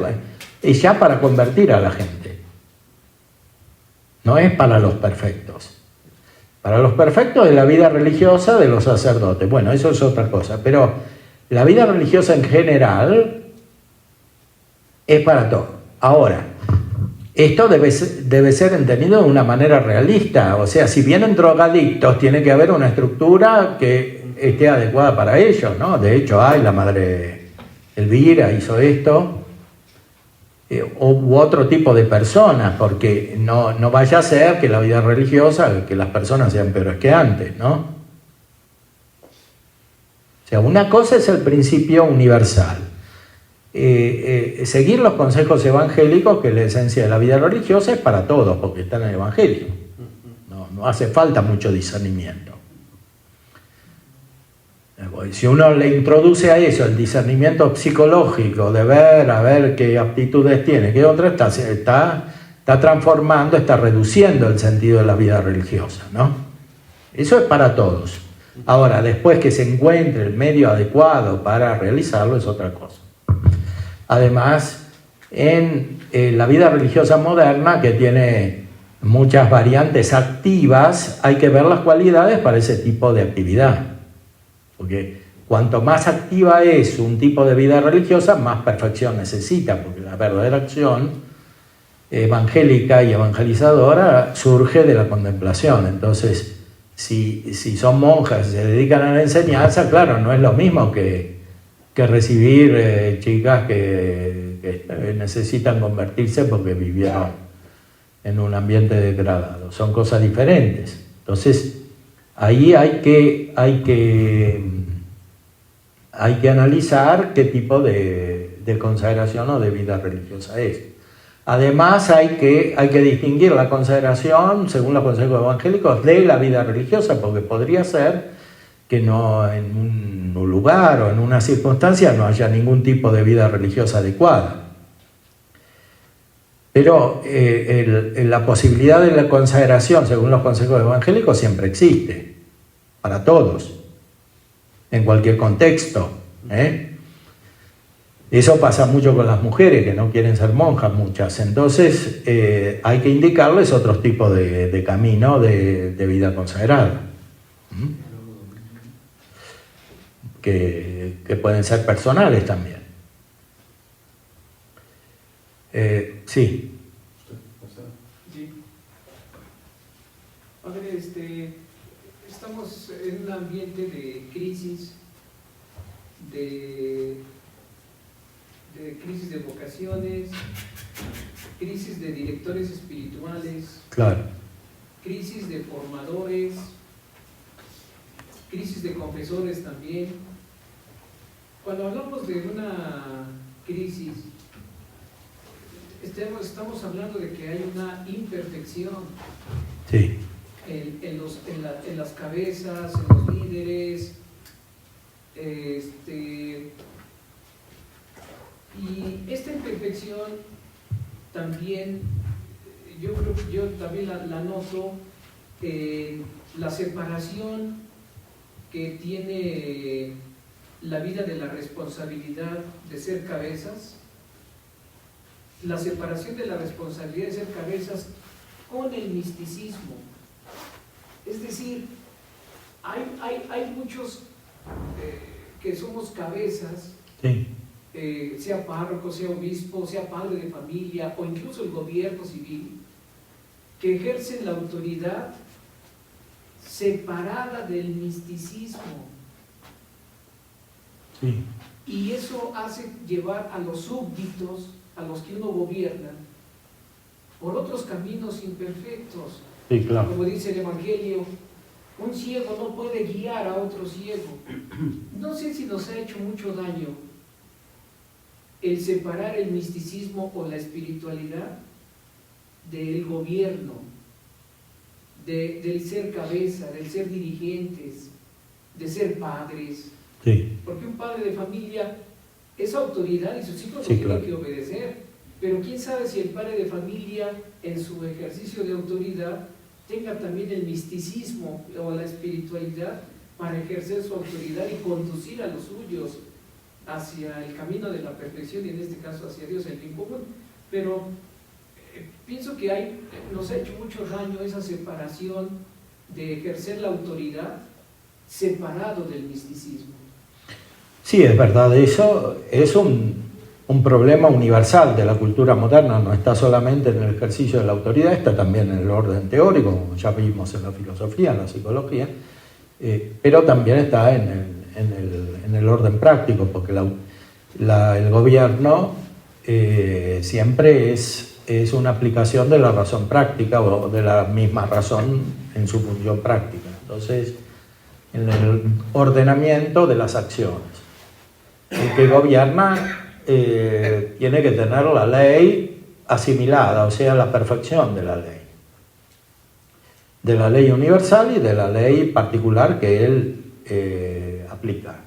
es ya para convertir a la gente, no es para los perfectos. Para los perfectos es la vida religiosa de los sacerdotes. Bueno, eso es otra cosa, pero la vida religiosa en general es para todo. Ahora, esto debe ser entendido de una manera realista. O sea, si vienen drogadictos, tiene que haber una estructura que esté adecuada para ellos, ¿no? De hecho, la madre Elvira hizo esto, u otro tipo de personas, porque no vaya a ser que la vida religiosa, que las personas sean peores que antes, ¿no? O sea, una cosa es el principio universal. Seguir los consejos evangélicos, que la esencia de la vida religiosa es para todos, porque está en el Evangelio. No hace falta mucho discernimiento. Si uno le introduce a eso el discernimiento psicológico, de ver, a ver qué aptitudes tiene, qué otra, está transformando, está reduciendo el sentido de la vida religiosa, ¿no? Eso es para todos. Ahora, después que se encuentre el medio adecuado para realizarlo, es otra cosa. Además, en la vida religiosa moderna, que tiene muchas variantes activas, hay que ver las cualidades para ese tipo de actividad. Porque cuanto más activa es un tipo de vida religiosa, más perfección necesita, porque la verdadera acción evangélica y evangelizadora surge de la contemplación. Entonces, si son monjas y se dedican a la enseñanza, claro, no es lo mismo que recibir chicas que necesitan convertirse porque vivieron en un ambiente degradado. Son cosas diferentes. Entonces, ahí hay que analizar qué tipo de consagración o de vida religiosa es. Además, hay que distinguir la consagración, según los consejos evangélicos, de la vida religiosa, porque podría ser que no en un lugar o en una circunstancia no haya ningún tipo de vida religiosa adecuada. Pero la posibilidad de la consagración, según los consejos evangélicos, siempre existe, para todos, en cualquier contexto. Eso pasa mucho con las mujeres que no quieren ser monjas, muchas. Entonces hay que indicarles otros tipos de camino de vida consagrada. Que pueden ser personales también. Sí. Sí. Padre, estamos en un ambiente de crisis, de crisis de vocaciones, crisis de directores espirituales, Claro. crisis de formadores, crisis de confesores también. Cuando hablamos de una crisis, estamos hablando de que hay una imperfección Sí. en las cabezas, en los líderes, y esta imperfección también, yo también la noto en la separación que tiene la vida de la responsabilidad de ser cabezas, la separación de la responsabilidad de ser cabezas con el misticismo. Es decir, hay muchos que somos cabezas, Sí. sea párroco, sea obispo, sea padre de familia o incluso el gobierno civil, que ejercen la autoridad separada del misticismo. Sí, Y eso hace llevar a los súbditos, a los que uno gobierna, por otros caminos imperfectos. sí, claro. Como dice el Evangelio, un ciego no puede guiar a otro ciego. No sé si nos ha hecho mucho daño el separar el misticismo o la espiritualidad del gobierno, del ser cabeza, del ser dirigentes, de ser padres. Sí, Porque un padre de familia es autoridad y sus hijos Sí, lo tienen claro. que obedecer. Pero quién sabe si el padre de familia, en su ejercicio de autoridad, tenga también el misticismo o la espiritualidad para ejercer su autoridad y conducir a los suyos hacia el camino de la perfección y en este caso hacia Dios, el bien común. Pero pienso que nos ha hecho mucho daño esa separación de ejercer la autoridad separado del misticismo. sí, es verdad, eso es un problema universal de la cultura moderna, no está solamente en el ejercicio de la autoridad, está también en el orden teórico, como ya vimos en la filosofía, en la psicología, pero también está en el orden práctico, porque el gobierno siempre es una aplicación de la razón práctica o de la misma razón en su función práctica. Entonces, en el ordenamiento de las acciones. El que gobierna tiene que tener la ley asimilada, o sea, la perfección de la ley universal y de la ley particular que él aplica.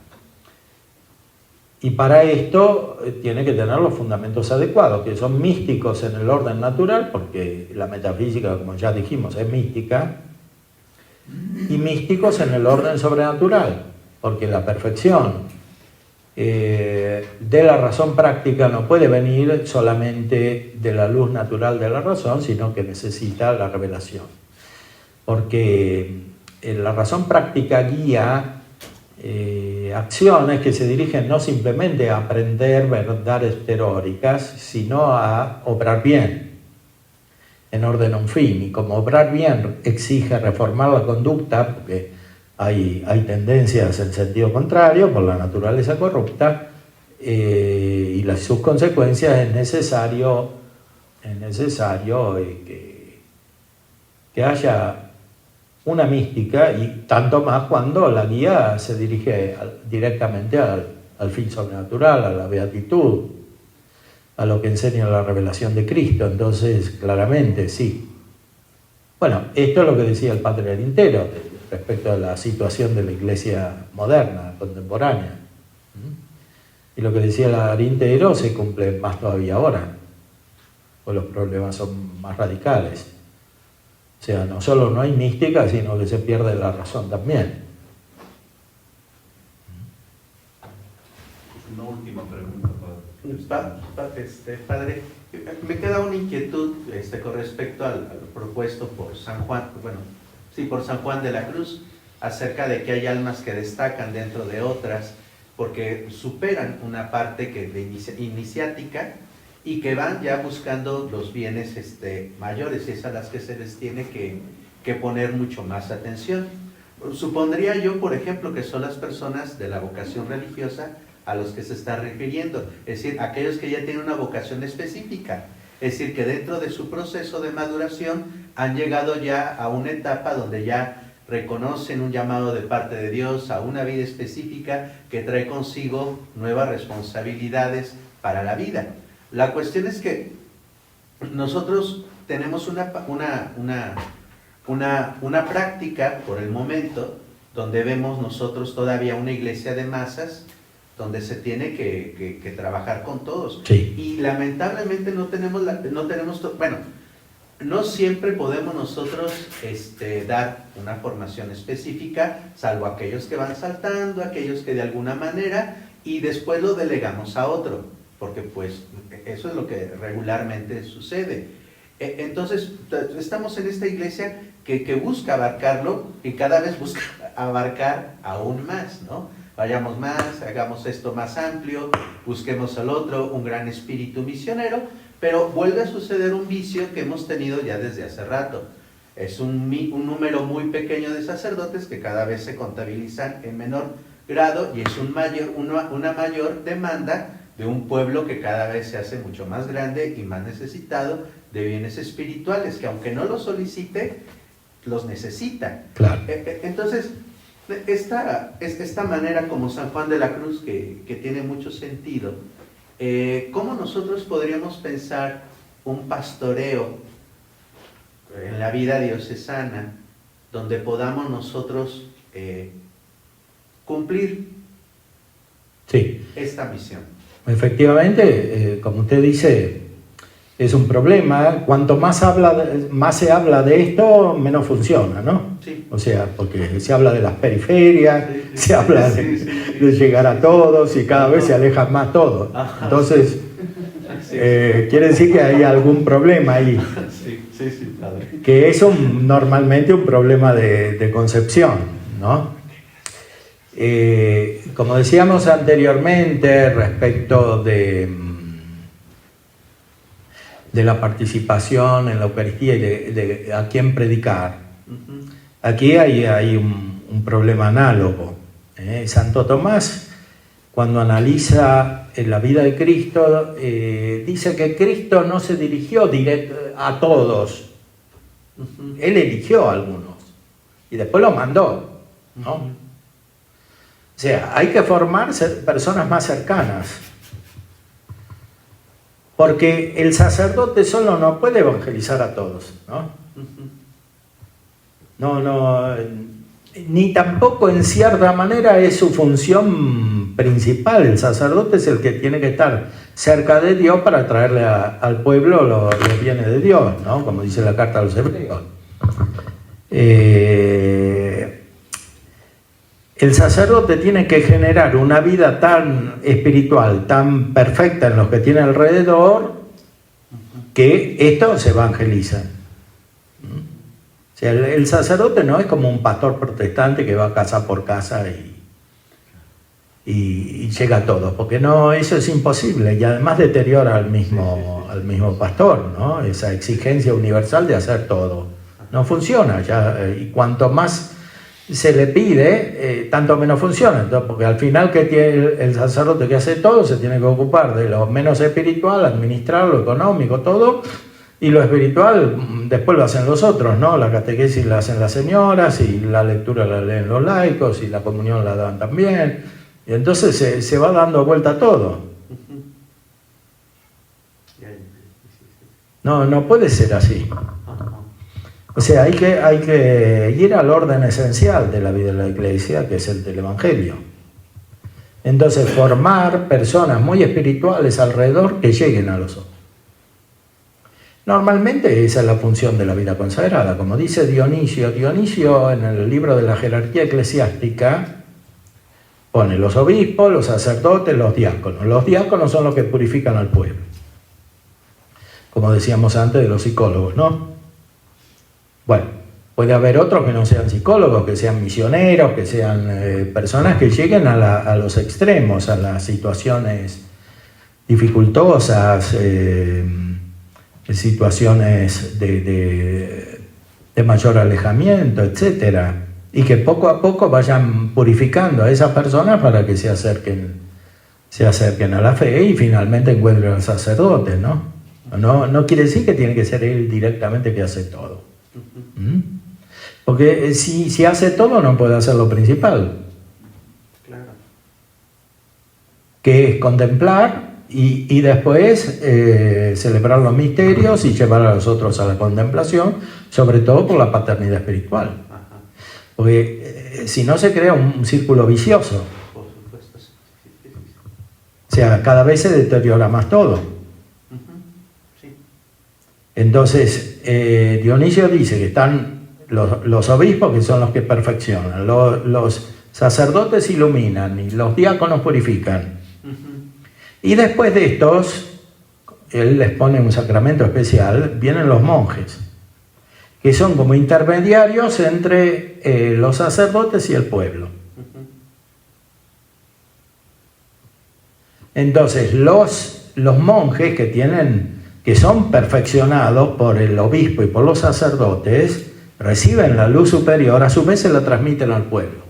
Y para esto tiene que tener los fundamentos adecuados, que son místicos en el orden natural, porque la metafísica, como ya dijimos, es mística, y místicos en el orden sobrenatural, porque la perfección de la razón práctica no puede venir solamente de la luz natural de la razón, sino que necesita la revelación. Porque la razón práctica guía acciones que se dirigen no simplemente a aprender verdades teóricas, sino a obrar bien, en orden a un fin. Y como obrar bien exige reformar la conducta, porque hay tendencias en sentido contrario por la naturaleza corrupta, y sus consecuencias, es necesario que haya una mística, y tanto más cuando la guía se dirige directamente al fin sobrenatural, a la beatitud, a lo que enseña la revelación de Cristo. Entonces, claramente, sí. Bueno, esto es lo que decía el padre Arintero respecto a la situación de la iglesia moderna, contemporánea. Y lo que decía el Arintero se cumple más todavía ahora, pues los problemas son más radicales. O sea, no solo no hay mística, sino que se pierde la razón también. Una última pregunta, padre. Padre, me queda una inquietud con respecto al propuesto por San Juan, por San Juan de la Cruz, acerca de que hay almas que destacan dentro de otras, porque superan una parte iniciática y que van ya buscando los bienes mayores, y es a las que se les tiene que poner mucho más atención. Supondría yo, por ejemplo, que son las personas de la vocación religiosa a los que se está refiriendo, es decir, aquellos que ya tienen una vocación específica, es decir, que dentro de su proceso de maduración han llegado ya a una etapa donde ya reconocen un llamado de parte de Dios a una vida específica que trae consigo nuevas responsabilidades para la vida. La cuestión es que nosotros tenemos una práctica por el momento donde vemos nosotros todavía una iglesia de masas donde se tiene que trabajar con todos. Sí. Y lamentablemente no siempre podemos nosotros dar una formación específica, salvo aquellos que van saltando, aquellos que de alguna manera, y después lo delegamos a otro, porque pues eso es lo que regularmente sucede. Entonces estamos en esta iglesia que busca abarcarlo y cada vez busca abarcar aún más, ¿no? vayamos más, hagamos esto más amplio, busquemos al otro, un gran espíritu misionero, pero vuelve a suceder un vicio que hemos tenido ya desde hace rato. Es un número muy pequeño de sacerdotes que cada vez se contabilizan en menor grado y es una mayor demanda de un pueblo que cada vez se hace mucho más grande y más necesitado de bienes espirituales, que aunque no los solicite, los necesita. Claro. Entonces, esta manera como San Juan de la Cruz, que tiene mucho sentido, ¿cómo nosotros podríamos pensar un pastoreo en la vida diocesana donde podamos nosotros cumplir esta misión? Efectivamente, como usted dice, es un problema. Cuanto más se habla de esto, menos funciona, ¿no? Sí. O sea, porque se habla de las periferias, Sí. se habla Sí. de llegar a todos y cada vez se alejan más todos. Ajá. Entonces, Sí. quiere decir que hay algún problema ahí, Sí, padre. que es normalmente un problema de concepción, ¿no? Como decíamos anteriormente respecto de la participación en la Eucaristía y de a quién predicar, aquí hay un problema análogo. Santo Tomás, cuando analiza la vida de Cristo, dice que Cristo no se dirigió a todos, Él eligió a algunos y después los mandó, ¿no? O sea, hay que formar personas más cercanas. Porque el sacerdote solo no puede evangelizar a todos, ¿no? No, ni tampoco en cierta manera es su función principal. El sacerdote es el que tiene que estar cerca de Dios para traerle al pueblo los bienes de Dios, ¿no? Como dice la carta a los hebreos. El sacerdote tiene que generar una vida tan espiritual, tan perfecta en los que tiene alrededor, que esto se evangeliza. O sea, el sacerdote no es como un pastor protestante que va casa por casa y llega a todos, porque no, eso es imposible y además deteriora al mismo pastor, ¿no? Esa exigencia universal de hacer todo. No funciona ya, y cuanto más se le pide, tanto menos funciona. Entonces, porque al final que tiene el sacerdote que hace todo, se tiene que ocupar de lo menos espiritual, administrar lo económico, todo, y lo espiritual después lo hacen los otros, ¿no? La catequesis la hacen las señoras, y la lectura la leen los laicos, y la comunión la dan también, y entonces se va dando vuelta todo. No puede ser así. O sea, hay que ir al orden esencial de la vida de la Iglesia, que es el del Evangelio. Entonces, formar personas muy espirituales alrededor que lleguen a los otros. Normalmente esa es la función de la vida consagrada. Como dice Dionisio en el libro de la jerarquía eclesiástica, pone los obispos, los sacerdotes, los diáconos. Los diáconos son los que purifican al pueblo. Como decíamos antes de los psicólogos, ¿no? Bueno, puede haber otros que no sean psicólogos, que sean misioneros, que sean personas que lleguen a los extremos, a las situaciones dificultosas, situaciones de mayor alejamiento, etc. Y que poco a poco vayan purificando a esas personas para que se acerquen a la fe y finalmente encuentren al sacerdote, ¿no? No quiere decir que tiene que ser él directamente que hace todo. Porque si hace todo no puede hacer lo principal, Claro. que es contemplar y después celebrar los misterios y llevar a los otros a la contemplación, sobre todo por la paternidad espiritual. Ajá. Porque si no se crea un círculo vicioso, Por supuesto, sí. o sea, cada vez se deteriora más todo. Sí. Entonces, Dionisio dice que están los obispos, que son los que perfeccionan, los sacerdotes iluminan y los diáconos purifican. Y después de estos, él les pone un sacramento especial, vienen los monjes, que son como intermediarios entre los sacerdotes y el pueblo. Entonces, los monjes que son perfeccionados por el obispo y por los sacerdotes, reciben la luz superior, a su vez se la transmiten al pueblo.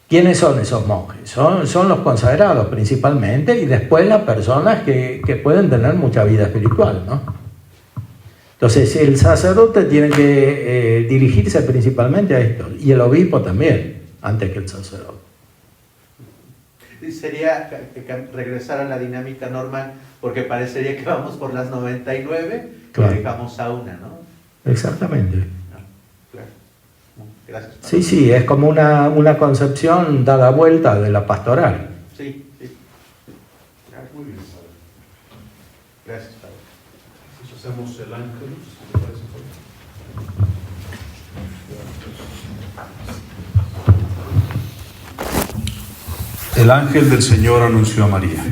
¿Quiénes son esos monjes? Son los consagrados principalmente, y después las personas que pueden tener mucha vida espiritual, ¿no? Entonces el sacerdote tiene que dirigirse principalmente a esto, y el obispo también, antes que el sacerdote. Sería regresar a la dinámica normal, porque parecería que vamos por las 99 Claro. y dejamos a una, ¿no? Exactamente. Claro. Gracias. Pablo. Sí, sí, es como una concepción dada vuelta de la pastoral. Sí, sí. Muy bien, padre. Gracias, Pablo. Entonces hacemos el ángel, si te parece, Padre. El ángel del Señor anunció a María.